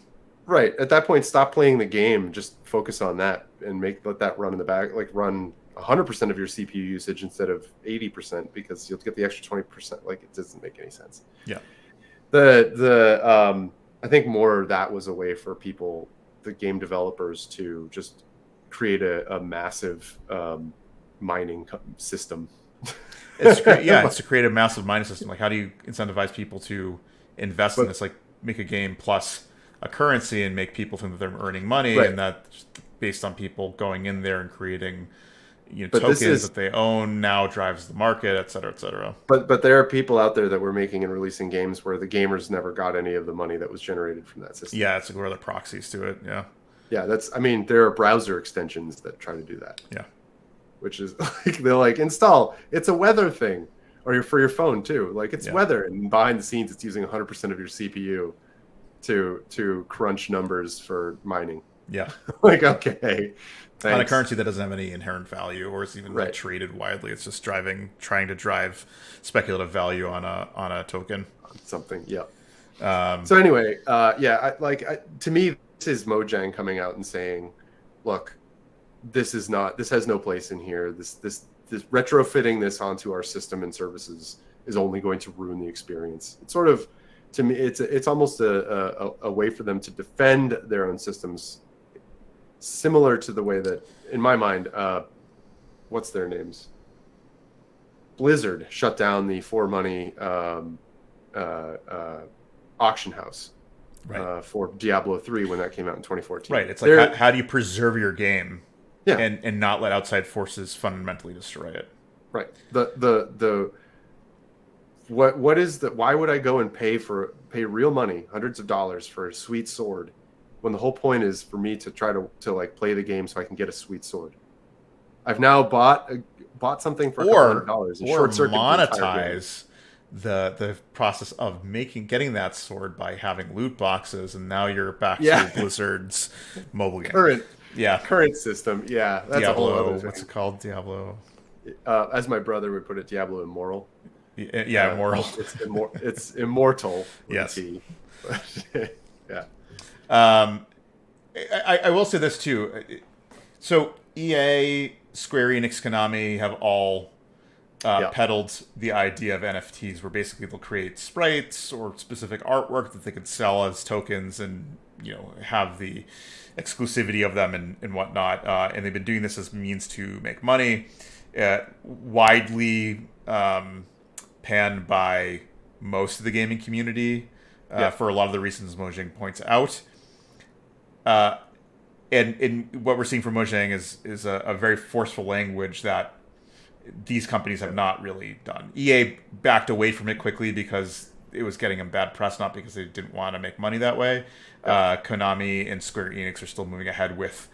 At that point, stop playing the game. Just focus on that and let that run in the back. Like run 100% of your CPU usage instead of 80%, because you'll get the extra 20%. Like it doesn't make any sense. Yeah. I think more that was a way for people, the game developers, to just create a massive mining system It's to create a massive mining system. Like, how do you incentivize people to invest in this? Like, make a game plus a currency and make people think that they're earning money, Right. and that based on people going in there and creating, But tokens that they own now drives the market, et cetera, et cetera. But there are people out there that were making and releasing games where the gamers never got any of the money that was generated from that system. Yeah, it's like where the proxies to it. Yeah. Yeah, there are browser extensions that try to do that. Yeah. Which is like, they're like, install, it's a weather thing. Or for your phone too. Like, it's weather, and behind the scenes it's using 100% of your CPU to crunch numbers for mining. Yeah. Like, okay. Thanks. On a currency that doesn't have any inherent value or is even like traded widely. It's just trying to drive speculative value on a token. Something, yeah. So anyway, to me, this is Mojang coming out and saying, look, this has no place in here. This retrofitting this onto our system and services is only going to ruin the experience. It's sort of, to me, it's almost a way for them to defend their own systems, similar to the way that, in my mind, what's their names? Blizzard shut down the for money auction house for Diablo 3 when that came out in 2014. Right. It's like, how do you preserve your game and not let outside forces fundamentally destroy it? Right. Why would I go and pay real money, hundreds of dollars, for a sweet sword, when the whole point is for me to try to like play the game so I can get a sweet sword? I've now bought something for $200 and short circuit monetize the process of getting that sword by having loot boxes, and now you're back to Blizzard's mobile game. Current system. Yeah, that's Diablo, a whole other thing. What's it called? Diablo. As my brother would put it, Diablo Immoral. Yeah, immoral. It's immortal. Yes. Yeah. I will say this too. So EA, Square Enix, Konami have all peddled the idea of NFTs, where basically they'll create sprites or specific artwork that they could sell as tokens, and have the exclusivity of them and whatnot. And they've been doing this as a means to make money. Widely panned by most of the gaming community for a lot of the reasons Mojang points out. And what we're seeing from Mojang is a very forceful language that these companies have not really done. EA backed away from it quickly because it was getting them bad press, not because they didn't want to make money that way. Konami and Square Enix are still moving ahead with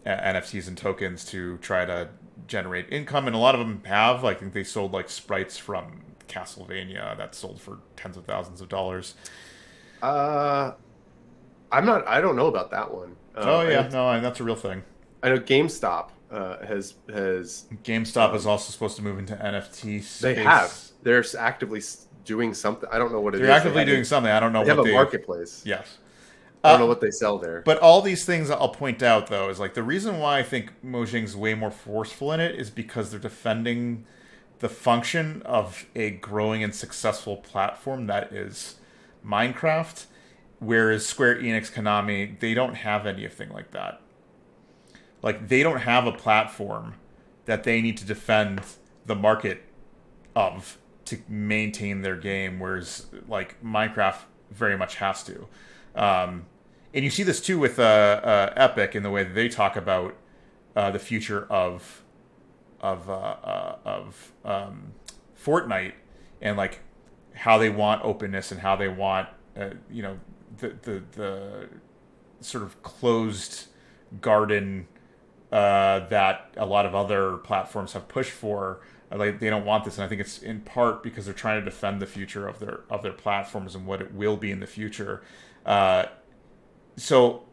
NFTs and tokens to try to generate income, and a lot of them have. I think they sold like sprites from Castlevania that sold for tens of thousands of dollars. I don't know about that one. That's a real thing. I know GameStop has GameStop is also supposed to move into NFT space. They have. They're actively doing something. I don't know what it is. They're actively doing something. I don't know. They have a marketplace. Yes. I don't know what they sell there. But all these things I'll point out, though, is like the reason why I think Mojang's way more forceful in it is because they're defending the function of a growing and successful platform that is Minecraft, whereas Square Enix, Konami, they don't have anything like that. Like, they don't have a platform that they need to defend the market of to maintain their game, whereas like Minecraft very much has to. And you see this too with Epic in the way that they talk about the future of Fortnite, and like how they want openness and how they want the sort of closed garden that a lot of other platforms have pushed for. Like, they don't want this, and I think it's in part because they're trying to defend the future of their platforms and what it will be in the future. So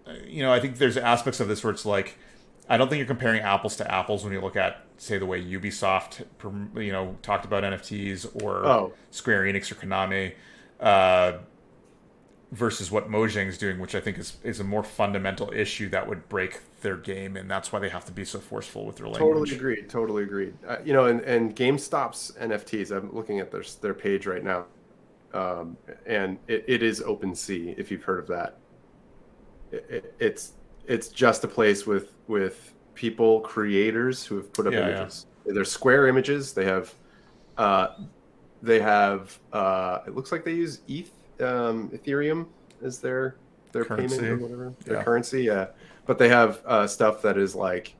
I think there's aspects of this where it's like, I don't think you're comparing apples to apples when you look at, say, the way Ubisoft, talked about NFTs, or Square Enix or Konami, versus what Mojang's doing, which I think is a more fundamental issue that would break their game, and that's why they have to be so forceful with their language. Totally agreed. And GameStop's NFTs, I'm looking at their page right now, and it is OpenSea, if you've heard of that. It's just a place with people, creators who have put up images. They're square images. They have it looks like they use Ethereum as their Currency. payment or whatever, their currency. Yeah, but they have stuff that is like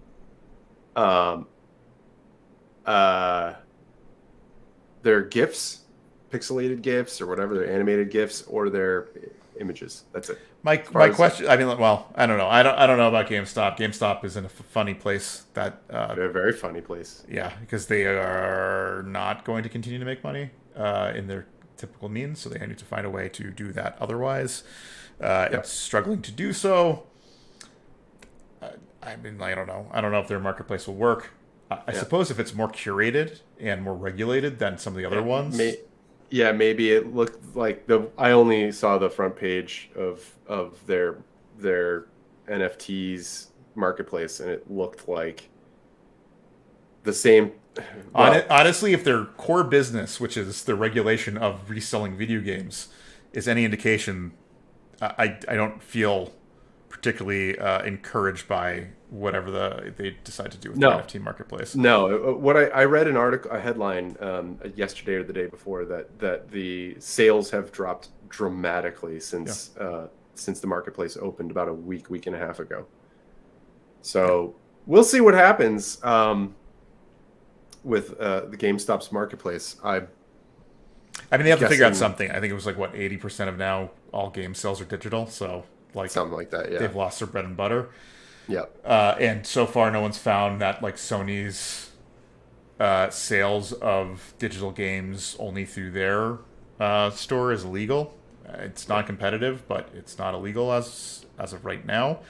their GIFs, pixelated GIFs or whatever, their animated GIFs or their images. That's it. My question. I mean, well, I don't know. I don't know about GameStop. GameStop is in a funny place. They're a very funny place. Yeah, because they are not going to continue to make money in their typical means, so they need to find a way to do that. Otherwise, it's struggling to do so. I mean, I don't know. I don't know if their marketplace will work. I suppose if it's more curated and more regulated than some of the other ones. Maybe it looked like I only saw the front page of their NFTs marketplace, and it looked like the same. Well, honestly, if their core business, which is the regulation of reselling video games, is any indication, I don't feel particularly encouraged by whatever they decide to do with the NFT marketplace. No, what I read a headline yesterday or the day before that the sales have dropped dramatically since the marketplace opened about a week and a half ago. So we'll see what happens with the GameStop's marketplace. I mean, they have to figure out something. I think it was like 80% of now all game sales are digital. So like something like that. Yeah, they've lost their bread and butter. Yeah. And so far, no one's found that like Sony's sales of digital games only through their store is illegal. It's non-competitive, but it's not illegal as of right now.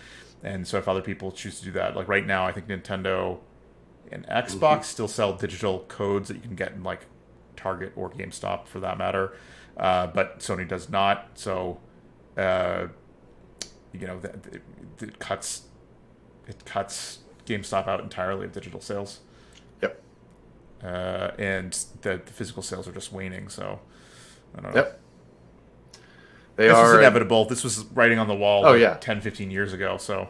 And so if other people choose to do that, like right now, I think Nintendo and Xbox still sell digital codes that you can get in like Target or GameStop for that matter. But Sony does not. So, it cuts GameStop out entirely of digital sales. Yep. And the physical sales are just waning. So, I don't know. Yep. This was inevitable. This was writing on the wall 10, 15 years ago. So,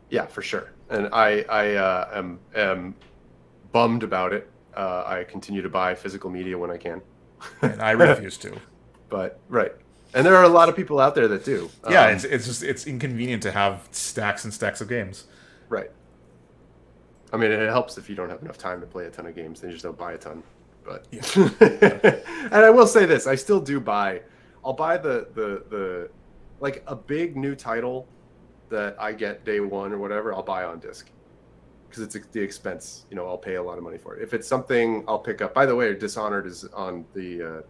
yeah, for sure. And I am bummed about it. I continue to buy physical media when I can. And I refuse to. But, right. And there are a lot of people out there that do. Yeah, it's inconvenient to have stacks and stacks of games. Right. I mean, it helps if you don't have enough time to play a ton of games, then you just don't buy a ton. But and I will say this, I still do buy. I'll buy the like a big new title that I get day one or whatever, I'll buy on disc. Because it's the expense, I'll pay a lot of money for it. If it's something I'll pick up. By the way, Dishonored is on the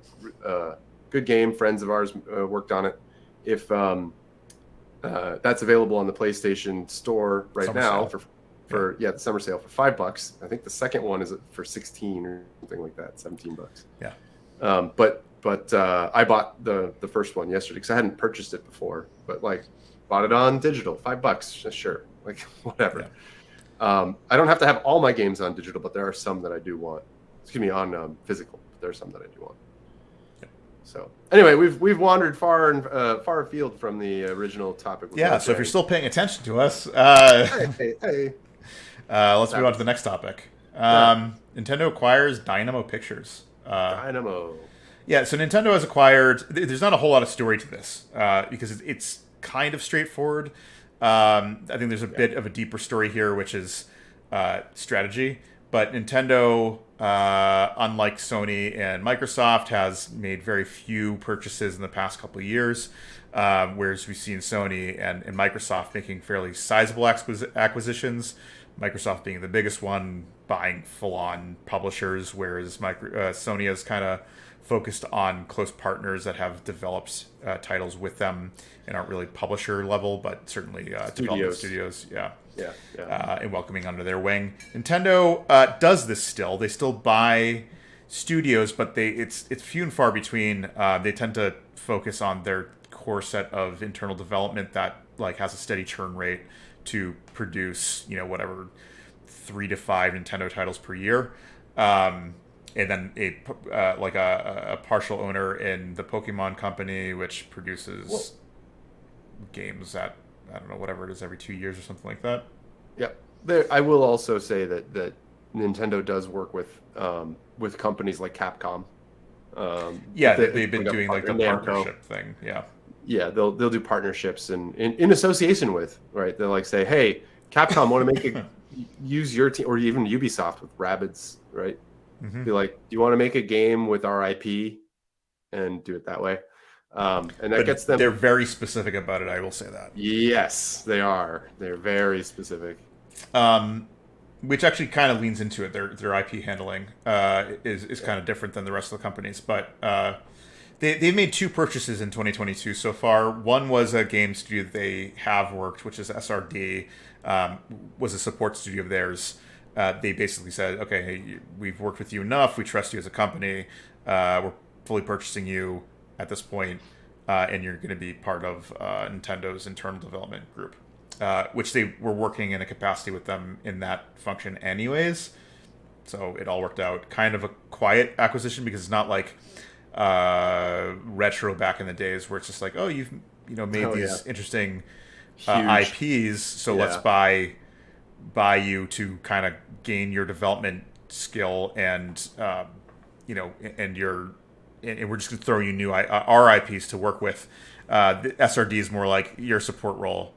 good game. Friends of ours worked on it. If that's available on the PlayStation Store right now for the summer sale for $5. I think the second one is for 16 or something like that, $17. Yeah. But I bought the first one yesterday because I hadn't purchased it before. But like, bought it on digital, $5, sure, like whatever. Yeah. I don't have to have all my games on digital, but there are some that I do want. Excuse me, on physical. There are some that I do want. Yeah. So anyway, we've wandered far afield from the original topic. Yeah. So if you're still paying attention to us, hey. Let's move on to the next topic. Nintendo acquires Dynamo Pictures. Dynamo. Yeah. So Nintendo has acquired. There's not a whole lot of story to this because it's kind of straightforward. I think there's a bit of a deeper story here, which is strategy. But Nintendo, unlike Sony and Microsoft, has made very few purchases in the past couple of years, whereas we've seen Sony and Microsoft making fairly sizable acquisitions. Microsoft being the biggest one, buying full-on publishers, whereas Sony has kind of focused on close partners that have developed titles with them and aren't really publisher level, but certainly development studios. And welcoming under their wing. Nintendo does this still. They still buy studios, but it's few and far between. They tend to focus on their core set of internal development that like has a steady churn rate to produce, whatever 3 to 5 Nintendo titles per year. And then a partial owner in the Pokemon company, which produces games that, I don't know, whatever it is, every 2 years or something like that. Yeah. I will also say that Nintendo does work with companies like Capcom. Yeah, they've been doing like the partnership thing. Yeah. Yeah, they'll do partnerships and in association with, right? They'll like say, hey, Capcom want to make it use your team, or even Ubisoft with Rabbids, right? Mm-hmm. Be like, do you want to make a game with our IP and do it that way? And that gets them. They're very specific about it. I will say that. Yes, they are. They're very specific. Which actually kind of leans into it. Their IP handling is kind of different than the rest of the companies, but they've made 2 purchases in 2022 so far. One was a game studio that they have worked, which is SRD, was a support studio of theirs. They basically said, okay, hey, we've worked with you enough. We trust you as a company. We're fully purchasing you at this point, and you're going to be part of Nintendo's internal development group. Which they were working in a capacity with them in that function anyways. So it all worked out. Kind of a quiet acquisition because it's not like Retro back in the days where it's just like, oh, you've made these interesting IPs, so let's buy you to kind of gain your development skill and and we're just gonna throw you new our IPs to work with. The SRD is more like your support role.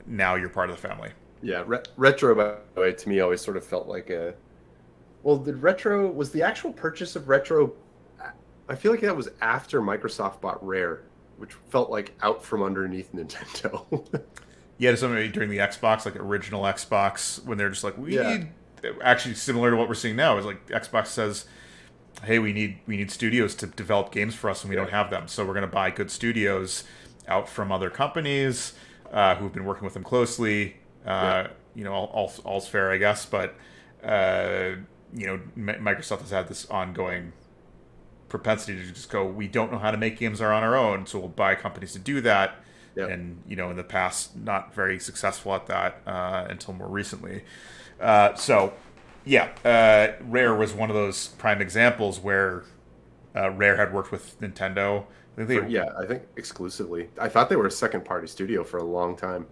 Now you're part of the family. Yeah, Retro, by the way, to me always sort of felt like a. Well, was the actual purchase of Retro? I feel like that was after Microsoft bought Rare, which felt like out from underneath Nintendo. Yeah, something during the Xbox, like original Xbox, when they're just like, we need, actually similar to what we're seeing now, is like Xbox says, hey, we need studios to develop games for us, and we don't have them, so we're going to buy good studios out from other companies who've been working with them closely. All's fair, I guess, but Microsoft has had this ongoing propensity to just go, we don't know how to make games on our own, so we'll buy companies to do that. Yep. And in the past, not very successful at that until more recently. Rare was one of those prime examples where Rare had worked with Nintendo. I think exclusively. I thought they were a second-party studio for a long time.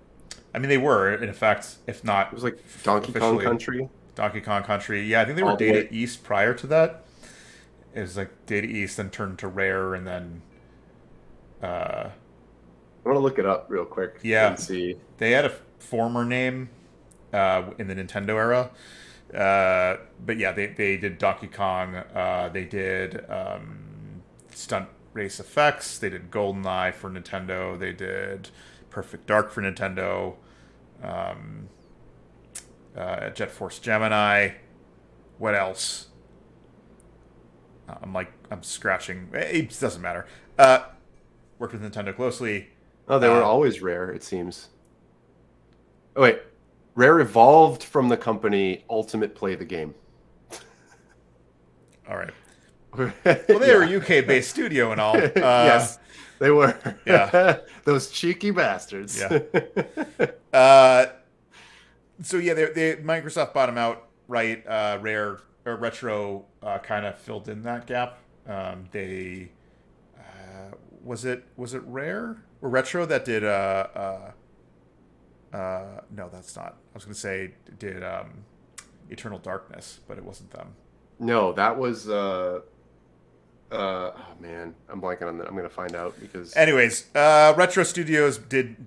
I mean, they were, in fact, if not... It was like Donkey Kong Country. Donkey Kong Country. Yeah, I think they were Data East prior to that. It was like Data East, then turned to Rare, and then... I want to look it up real quick and see. They had a former name in the Nintendo era. But yeah, they did Donkey Kong. They did Stunt Race Effects. They did GoldenEye for Nintendo. They did Perfect Dark for Nintendo. Jet Force Gemini. What else? I'm scratching. It doesn't matter. Worked with Nintendo closely. Oh, they were always Rare, it seems. Oh, wait. Rare evolved from the company Ultimate Play the Game. All right. Well, they were a UK-based studio and all. Yes, they were. Yeah. Those cheeky bastards. Yeah. Microsoft bought them out, right? Rare or Retro kind of filled in that gap. Was it Rare or Retro that did no, that's not. I was going to say did Eternal Darkness, but it wasn't them. No, that was oh man, I'm blanking on that. I'm going to find out because anyways, Retro Studios did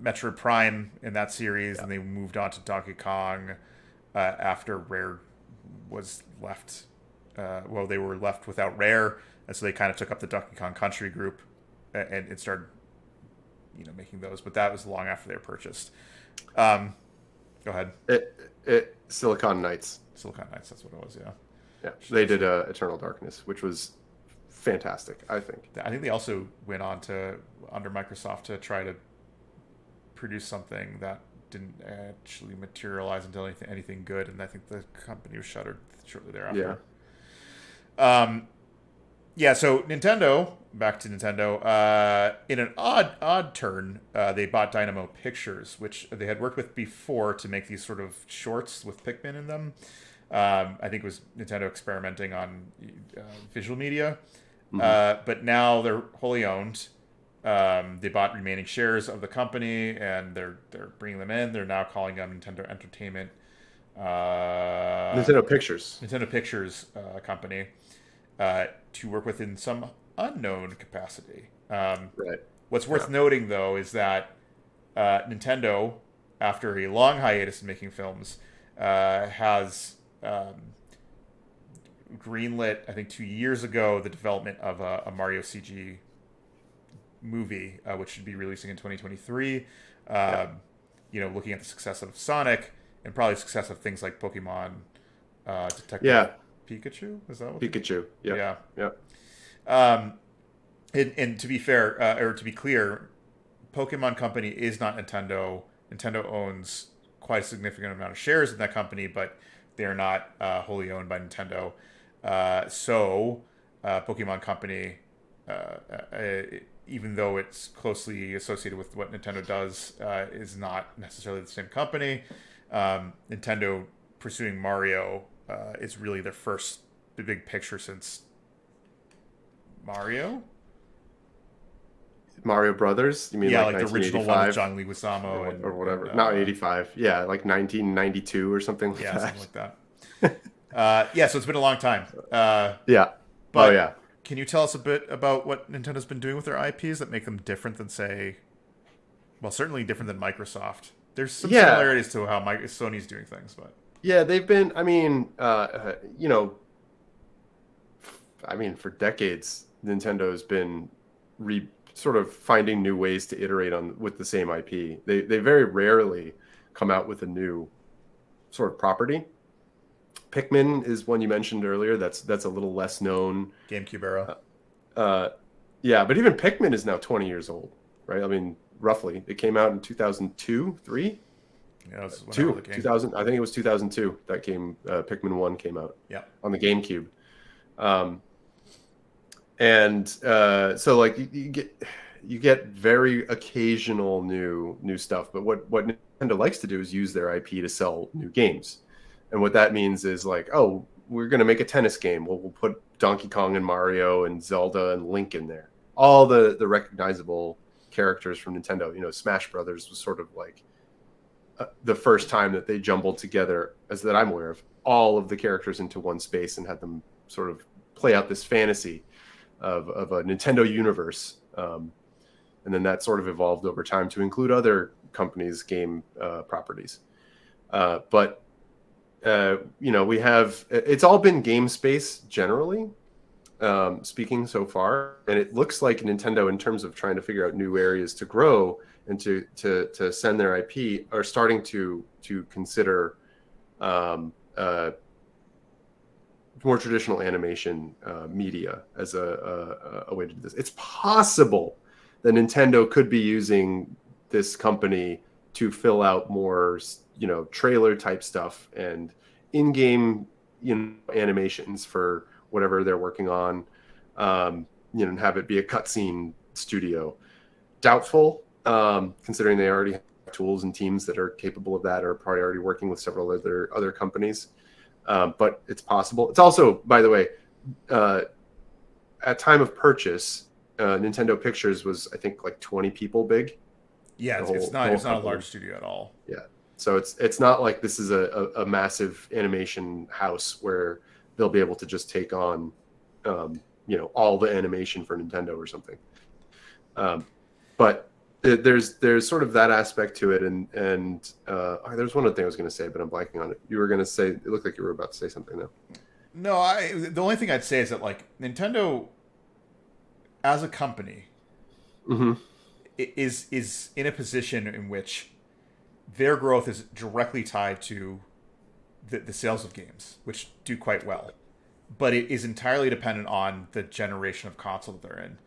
Metroid Prime in that series, and they moved on to Donkey Kong after Rare was left. They were left without Rare, and so they kind of took up the Donkey Kong Country group and started, making those. But that was long after they were purchased. Go ahead. Silicon Knights. Silicon Knights, that's what it was. Yeah. Yeah, they did Eternal Darkness, which was fantastic. I think they also went on to under Microsoft to try to produce something that didn't actually materialize until anything good, and I think the company was shuttered shortly thereafter. So Nintendo, back to Nintendo, in an odd turn, they bought Dynamo Pictures, which they had worked with before to make these sort of shorts with Pikmin in them. I think it was Nintendo experimenting on visual media. Mm-hmm. But now they're wholly owned. They bought remaining shares of the company, and they're bringing them in. They're now calling them Nintendo Entertainment, Nintendo Pictures. Nintendo Pictures company, to work with in some unknown capacity. Right. What's worth noting, though, is that Nintendo, after a long hiatus in making films, has greenlit, I think 2 years ago, the development of a Mario CG movie, which should be releasing in 2023. Looking at the success of Sonic and probably the success of things like Pokemon Detective Pikachu. Is that what? Pikachu. Yeah. And to be fair, or to be clear, Pokemon Company is not Nintendo. Nintendo owns quite a significant amount of shares in that company, but they're not wholly owned by Nintendo. So Pokemon Company, even though it's closely associated with what Nintendo does, is not necessarily the same company. Nintendo pursuing Mario is really their first big picture since Mario Brothers. You mean like the original one with John Leguizamo or whatever? Not 85. Yeah, like 1992 or something like that. Something like that. So it's been a long time. But can you tell us a bit about what Nintendo's been doing with their IPs that make them different than, say, certainly different than Microsoft? There's some similarities to how Sony's doing things, but they've been. For decades, Nintendo's been sort of finding new ways to iterate with the same IP. They very rarely come out with a new sort of property. Pikmin is one you mentioned earlier. That's a little less known. GameCube era. But even Pikmin is now 20 years old, right? I mean, roughly. It came out in 2002, 3? Yeah, it was 2000. I think it was 2002 that game. Pikmin 1 came out. Yeah. On the GameCube. So like you get very occasional new stuff, but what Nintendo likes to do is use their IP to sell new games. And what that means is like, oh, we're going to make a tennis game. Well, we'll put Donkey Kong and Mario and Zelda and Link in there. All the recognizable characters from Nintendo. Smash Brothers was sort of like the first time that they jumbled together, as that I'm aware of, all of the characters into one space and had them sort of play out this fantasy of a Nintendo universe. And then that sort of evolved over time to include other companies' game properties. We have, it's all been game space generally, speaking so far. And it looks like Nintendo, in terms of trying to figure out new areas to grow and to send their IP, are starting to consider more traditional animation media as a way to do this. It's possible that Nintendo could be using this company to fill out more, trailer type stuff and in-game, animations for whatever they're working on, and have it be a cutscene studio. Doubtful, considering they already have tools and teams that are capable of that, or probably already working with several other companies. But it's possible. It's also, by the way, at time of purchase, Nintendo Pictures was, I think, like 20 people big. Yeah, it's not a large studio at all. Yeah, so it's not like this is a massive animation house where they'll be able to just take on, all the animation for Nintendo or something. But there's sort of that aspect to it, and there's one other thing I was going to say, but I'm blanking on it. You were going to say, it looked like you were about to say something now. No, the only thing I'd say is that, like, Nintendo as a company is in a position in which their growth is directly tied to the sales of games, which do quite well, but it is entirely dependent on the generation of console that they're in.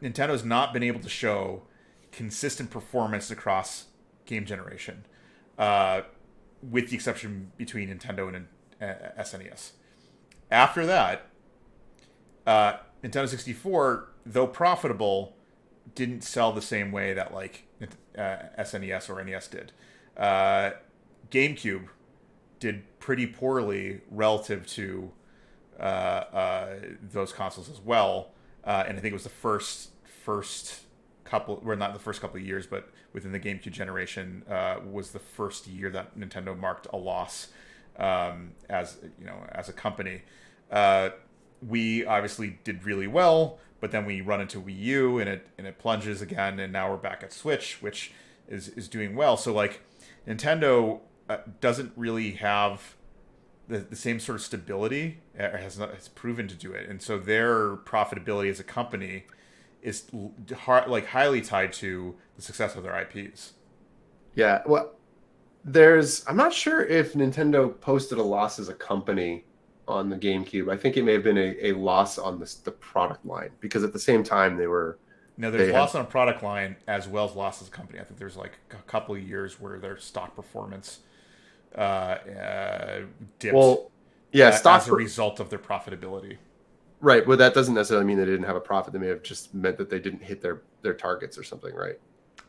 Nintendo has not been able to show consistent performance across game generation, with the exception between Nintendo and SNES. After that, Nintendo 64, though profitable, didn't sell the same way that like SNES or NES did. GameCube did pretty poorly relative to those consoles as well, and I think it was the first not the first couple of years, but within the GameCube generation, was the first year that Nintendo marked a loss as a company. We obviously did really well, but then we run into Wii U and it plunges again, and now we're back at Switch, which is doing well. So like Nintendo doesn't really have the same sort of stability, has proven to do it, and so their profitability as a company is highly tied to the success of their IPs. Yeah, well, I'm not sure if Nintendo posted a loss as a company on the GameCube. I think it may have been a loss on the product line, because at the same time there's loss on a product line as well as loss as a company. I think there's like a couple of years where their stock performance dipped. Well, yeah, as a result of their profitability. Right, but that doesn't necessarily mean they didn't have a profit. They may have just meant that they didn't hit their targets or something, right?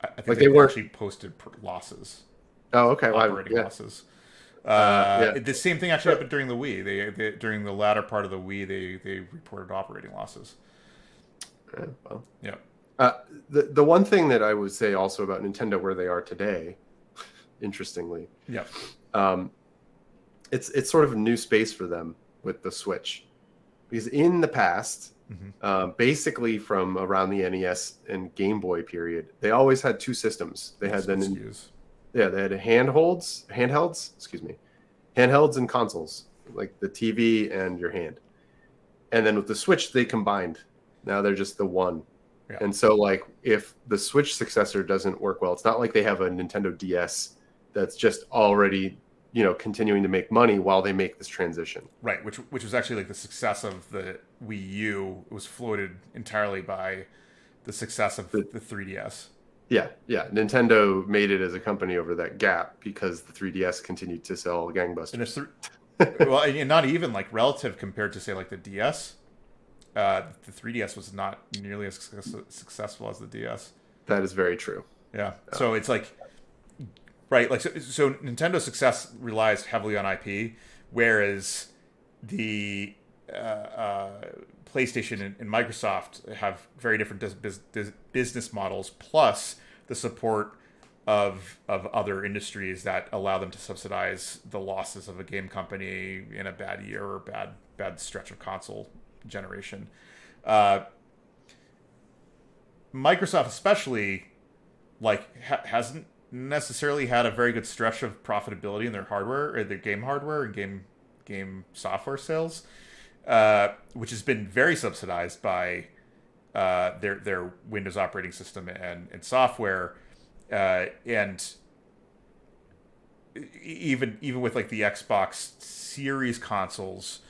I think they actually posted losses. Oh, okay. Operating losses. The same thing actually happened during the Wii. They during the latter part of the Wii, they reported operating losses. The one thing that I would say also about Nintendo, where they are today, interestingly, it's sort of a new space for them with the Switch, because in the past, basically from around the NES and Game Boy period, they always had two systems. They had they had handhelds, and consoles, like the TV and your hand. And then with the Switch, they combined. Now they're just the one. Yeah. And so, like, if the Switch successor doesn't work well, it's not like they have a Nintendo DS that's just already, continuing to make money while they make this transition. Right, which was actually like the success of the Wii U. It was floated entirely by the success of the 3DS. Yeah. Nintendo made it as a company over that gap because the 3DS continued to sell gangbusters. And not even like relative compared to, say, like the DS. The 3DS was not nearly as successful as the DS. That is very true. Yeah. So it's like, right, like so Nintendo's success relies heavily on IP, whereas the PlayStation and Microsoft have very different business models, plus the support of other industries that allow them to subsidize the losses of a game company in a bad year or bad stretch of console generation. Microsoft especially hasn't necessarily had a very good stretch of profitability in their hardware, or their game hardware and game software sales, which has been very subsidized by their Windows operating system and software, and even with like the Xbox Series consoles,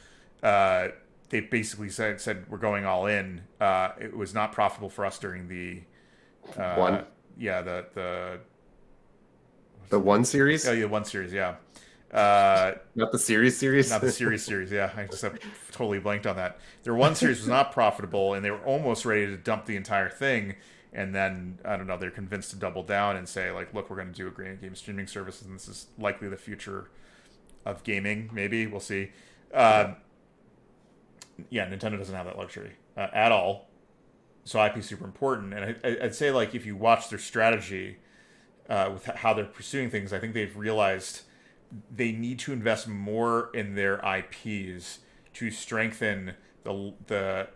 they basically said we're going all in. It was not profitable for us during the One. The One series. Oh, yeah, One series. Yeah. Not the series. Not the series. Yeah, I just have totally blanked on that. Their One series was not profitable, and they were almost ready to dump the entire thing. And then, I don't know, they're convinced to double down and say, like, look, we're going to do a great game streaming service, and this is likely the future of gaming. Maybe. We'll see. Nintendo doesn't have that luxury at all. So IP is super important. And I'd say, like, if you watch their strategy with how they're pursuing things, I think they've realized they need to invest more in their IPs to strengthen the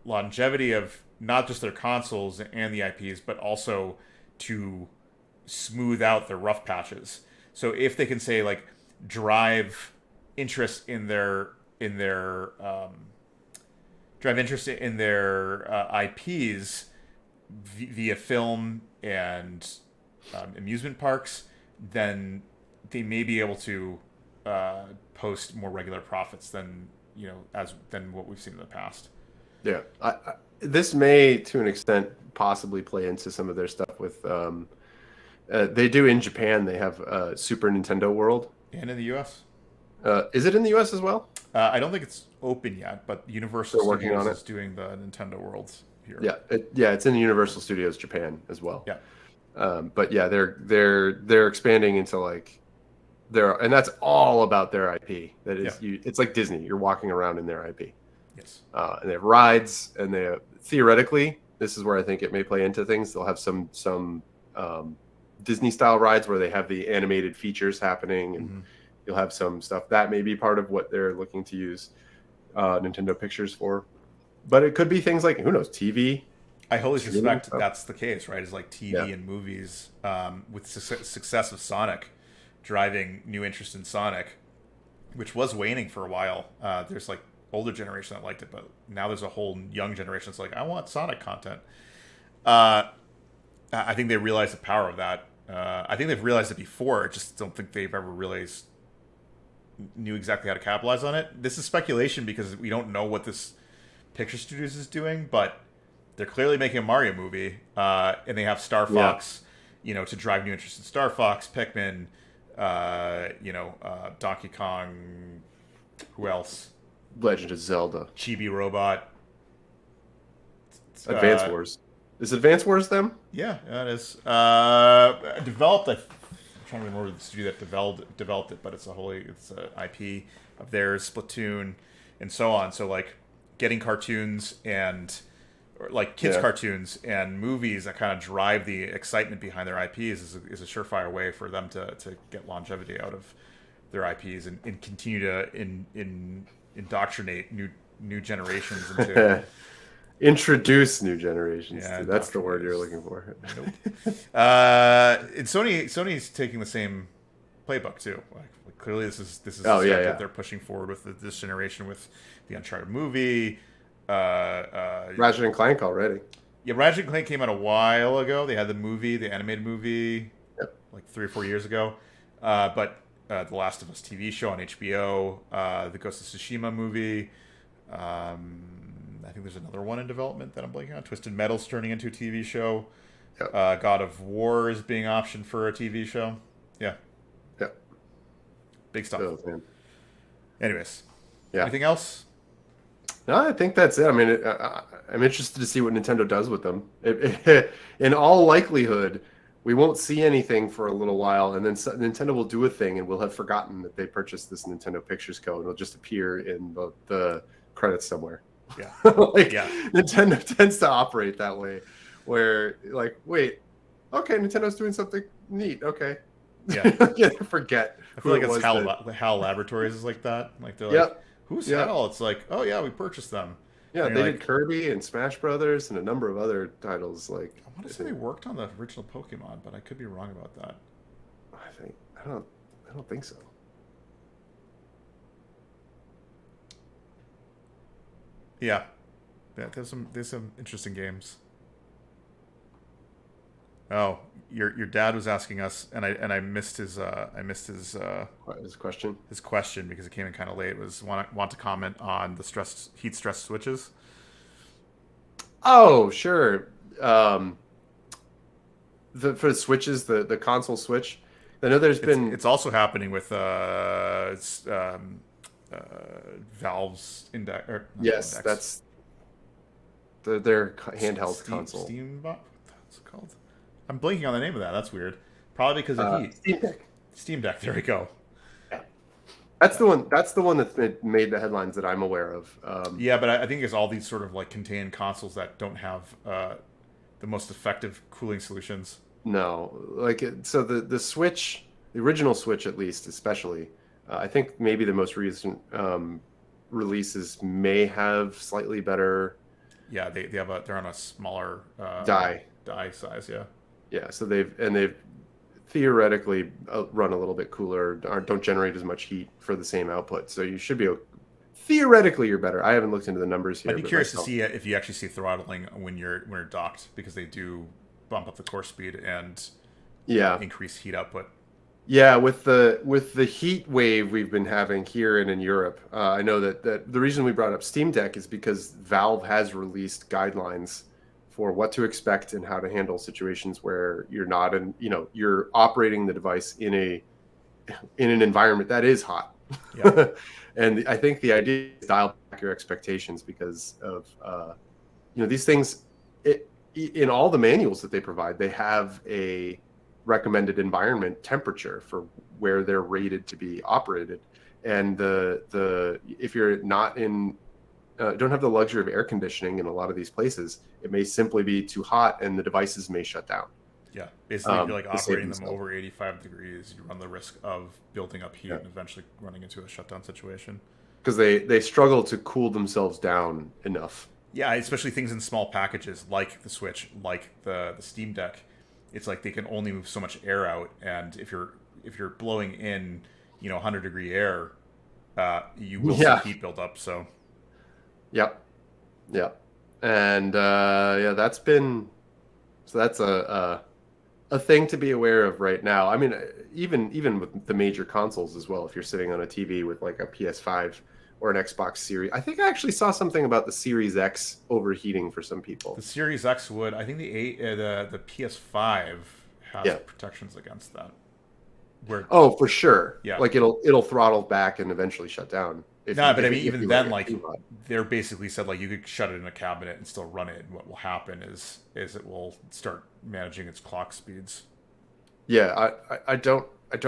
longevity of not just their consoles and the IPs, but also to smooth out their rough patches. So if they can say, like, drive interest in their IPs via film and amusement parks, then they may be able to post more regular profits than what we've seen in the past. Yeah, this may, to an extent, possibly play into some of their stuff with. They do in Japan. They have Super Nintendo World, and in the U.S. Is it in the U.S. as well? I don't think it's open yet, but Universal Studios is doing the Nintendo Worlds here. Yeah, it's in Universal Studios Japan as well. Yeah, but yeah, they're expanding into like and that's all about their IP. That is, it's like Disney. You're walking around in their IP. Yes. And they have rides, and they have, theoretically, this is where I think it may play into things. They'll have some Disney style rides where they have the animated features happening, and you'll have some stuff that may be part of what they're looking to use Nintendo Pictures for. But it could be things like, who knows, TV. I wholly suspect that's the case, right? Is like TV and movies with success of Sonic driving new interest in Sonic, which was waning for a while. There's like older generation that liked it, but now there's a whole young generation that's like, I want Sonic content. I think they realize the power of that. I think they've realized it before. I just don't think they've ever knew exactly how to capitalize on it. This is speculation because we don't know what this Picture Studios is doing, but they're clearly making a Mario movie, and they have Star Fox, to drive new interest in Star Fox, Pikmin, Donkey Kong, who else? Legend of Zelda. Chibi Robot. Advance Wars. Is Advance Wars them? Yeah, it is. Developed, I'm trying to remember the studio that developed it, but it's an IP of theirs, Splatoon, and so on. So like getting cartoons and like kids cartoons and movies that kind of drive the excitement behind their IPs is a surefire way for them to get longevity out of their IPs and continue to indoctrinate new generations into introduce new generations. That's the word you're looking for. Nope. And Sony's taking the same playbook too. Like clearly this is that they're pushing forward with this generation with the Uncharted movie. Ratchet and Clank already. Yeah, Ratchet and Clank came out a while ago. They had the animated movie, like 3 or 4 years ago. But the Last of Us TV show on HBO, the Ghost of Tsushima movie. I think there's another one in development that I'm blanking on. Twisted Metal's turning into a TV show. Yep. God of War is being optioned for a TV show. Yeah. Yep. Big stuff. Oh, man. Anyways. Yeah. Anything else? No, I think that's it. I mean, I'm interested to see what Nintendo does with them. In all likelihood, we won't see anything for a little while, and then Nintendo will do a thing, and we'll have forgotten that they purchased this Nintendo Pictures code. It'll just appear in the credits somewhere. Yeah. Nintendo tends to operate that way, where like, wait, okay, Nintendo's doing something neat. Okay. Yeah. Forget. I feel like it's HAL Laboratories is like that. Like they're like, who's HAL? It's like, oh yeah, we purchased them. Yeah, they did Kirby and Smash Brothers and a number of other titles. Like, I want to say they worked on the original Pokemon, but I could be wrong about that. I don't think so. Yeah, there's some interesting games. Oh, your dad was asking us, and I missed his question. His question because it came in kind of late. It was want to comment on the heat stress switches. Oh, sure. For the switches, the console switch. I know it's also happening with Valve's Index. Yes, that's their handheld console. What's it called? I'm blanking on the name of that. That's weird. Probably because of heat. Steam Deck. There we go. Yeah. That's the one. That's the one that's made the headlines that I'm aware of. Yeah, but I think it's all these sort of like contained consoles that don't have the most effective cooling solutions. No, so the Switch, the original Switch at least, especially, I think maybe the most recent releases may have slightly better. Yeah, they're on a smaller die size. Yeah. Yeah, so they've theoretically run a little bit cooler, or don't generate as much heat for the same output. So you should be theoretically you're better. I haven't looked into the numbers here. I'd be curious to see if you actually see throttling when you're docked, because they do bump up the core speed and increase heat output. Yeah, with the heat wave we've been having here and in Europe, I know that the reason we brought up Steam Deck is because Valve has released guidelines for what to expect and how to handle situations where you're operating the device in an environment that is hot. Yeah. And I think the idea is dial back your expectations because of these things. In all the manuals that they provide, they have a recommended environment temperature for where they're rated to be operated, and the if you're not in don't have the luxury of air conditioning in a lot of these places. It may simply be too hot, and the devices may shut down. Yeah, basically, if you're like to save operating them themselves. over 85 degrees, you run the risk of building up heat Yeah. and eventually running into a shutdown situation. Because they struggle to cool themselves down enough. Yeah, especially things in small packages like the Switch, like the Steam Deck. It's like they can only move so much air out, and if you're blowing in, 100-degree air, you will Yeah. see heat build up. So Yep. Yep. And that's been that's a thing to be aware of right now. I mean, even with the major consoles as well. If you're sitting on a TV with like a PS5 or an Xbox Series, I think I actually saw something about the Series X overheating for some people. the Series X would. I think the PS5 has Yeah. protections against that. Where Oh, for sure. Yeah. Like it'll throttle back and eventually shut down. No, but I mean, if even you then, let it like, too hot. they're basically said, like, you could shut it in a cabinet and still run it, and what will happen is it will start managing its clock speeds. Yeah, I don't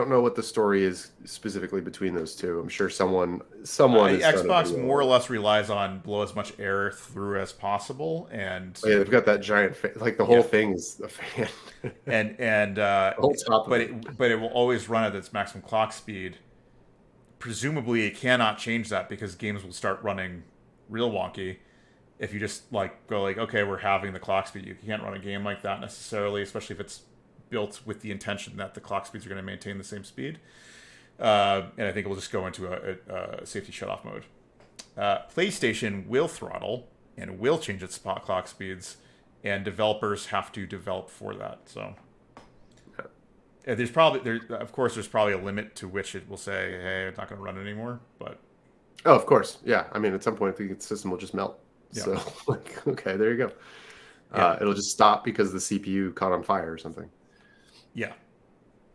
know what the story is specifically between those two. I'm sure someone has done a Xbox video. more or less relies on blow as much air through as possible, and Oh, yeah, they've got that giant like the whole thing is a fan. and whole top of but it will always run at its maximum clock speed. Presumably, it cannot change that because games will start running real wonky if you just like go like, okay, we're having the clock speed. You can't run a game like that necessarily, especially if it's built with the intention that the clock speeds are going to maintain the same speed. And I think it will just go into a safety shutoff mode. PlayStation will throttle and will change its clock speeds, and developers have to develop for that. So there's probably a limit to which it will say, hey, it's not going to run anymore. But Oh, of course. Yeah. I mean, at some point, the system will just melt. Yeah. So, like, okay, there you go. Yeah. It'll just stop because the CPU caught on fire or something. yeah,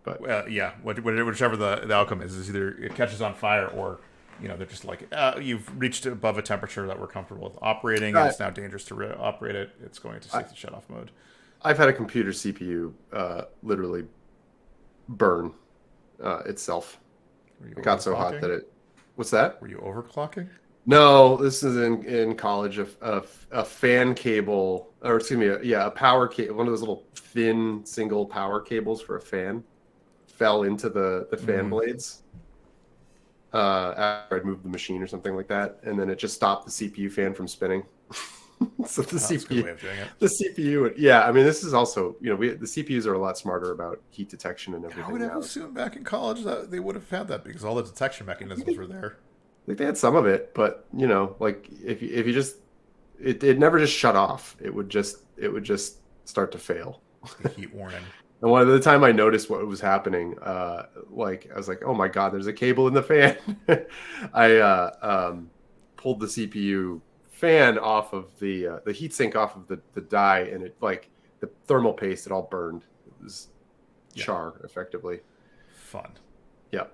But whichever the outcome is either it catches on fire or they're just like, you've reached above a temperature that we're comfortable with operating, and it's now dangerous to operate it. It's going into safety shutoff mode. I've had a computer CPU literally burn itself. It got so hot that it. What's that? Were you overclocking? No, this is in college. A fan cable, or excuse me, a power cable, one of those little thin single power cables for a fan, fell into the fan blades. After I'd moved the machine or something like that, and then it just stopped the CPU fan from spinning. So the That's a good way CPU, of doing it. the CPU, yeah. I mean, this is also, the CPUs are a lot smarter about heat detection and everything. I would have now. assumed back in college that they would have had that because all the detection mechanisms were there. I think they had some of it, but like if you just, it never just shut off. It would just start to fail. The heat warning. And one of the time I noticed what was happening, like I was like, oh my god, there's a cable in the fan. I pulled the CPU fan off of the heatsink off of the die, and it, like, the thermal paste, it all burned. It was char effectively. Fun. Yeah.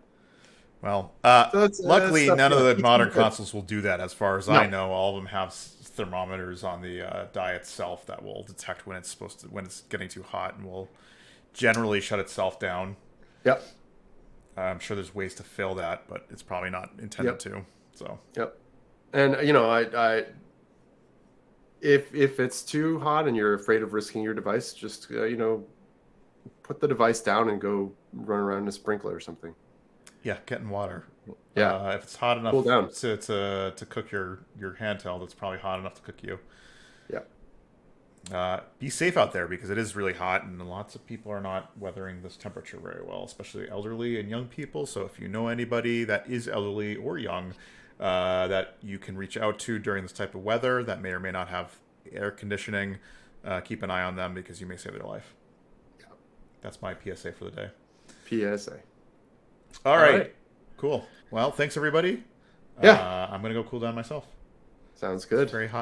Well, that's luckily, stuff none of that the keeps modern you good. consoles will do that. As far as I know, all of them have thermometers on the die itself that will detect when it's getting too hot, and will generally shut itself down. Yep. I'm sure there's ways to fill that, but it's probably not intended to. So. Yep. And I if it's too hot and you're afraid of risking your device, just put the device down and go run around in a sprinkler or something. Yeah, get in water. Yeah. If it's hot enough Cool down. to cook your handheld, it's probably hot enough to cook you. Yeah. Be safe out there because it is really hot, and lots of people are not weathering this temperature very well, especially elderly and young people. So if you know anybody that is elderly or young that you can reach out to during this type of weather that may or may not have air conditioning, keep an eye on them because you may save their life. Yeah. That's my PSA for the day. PSA. All right. Cool. Well, thanks everybody. Yeah. I'm going to go cool down myself. Sounds good. It's very hot.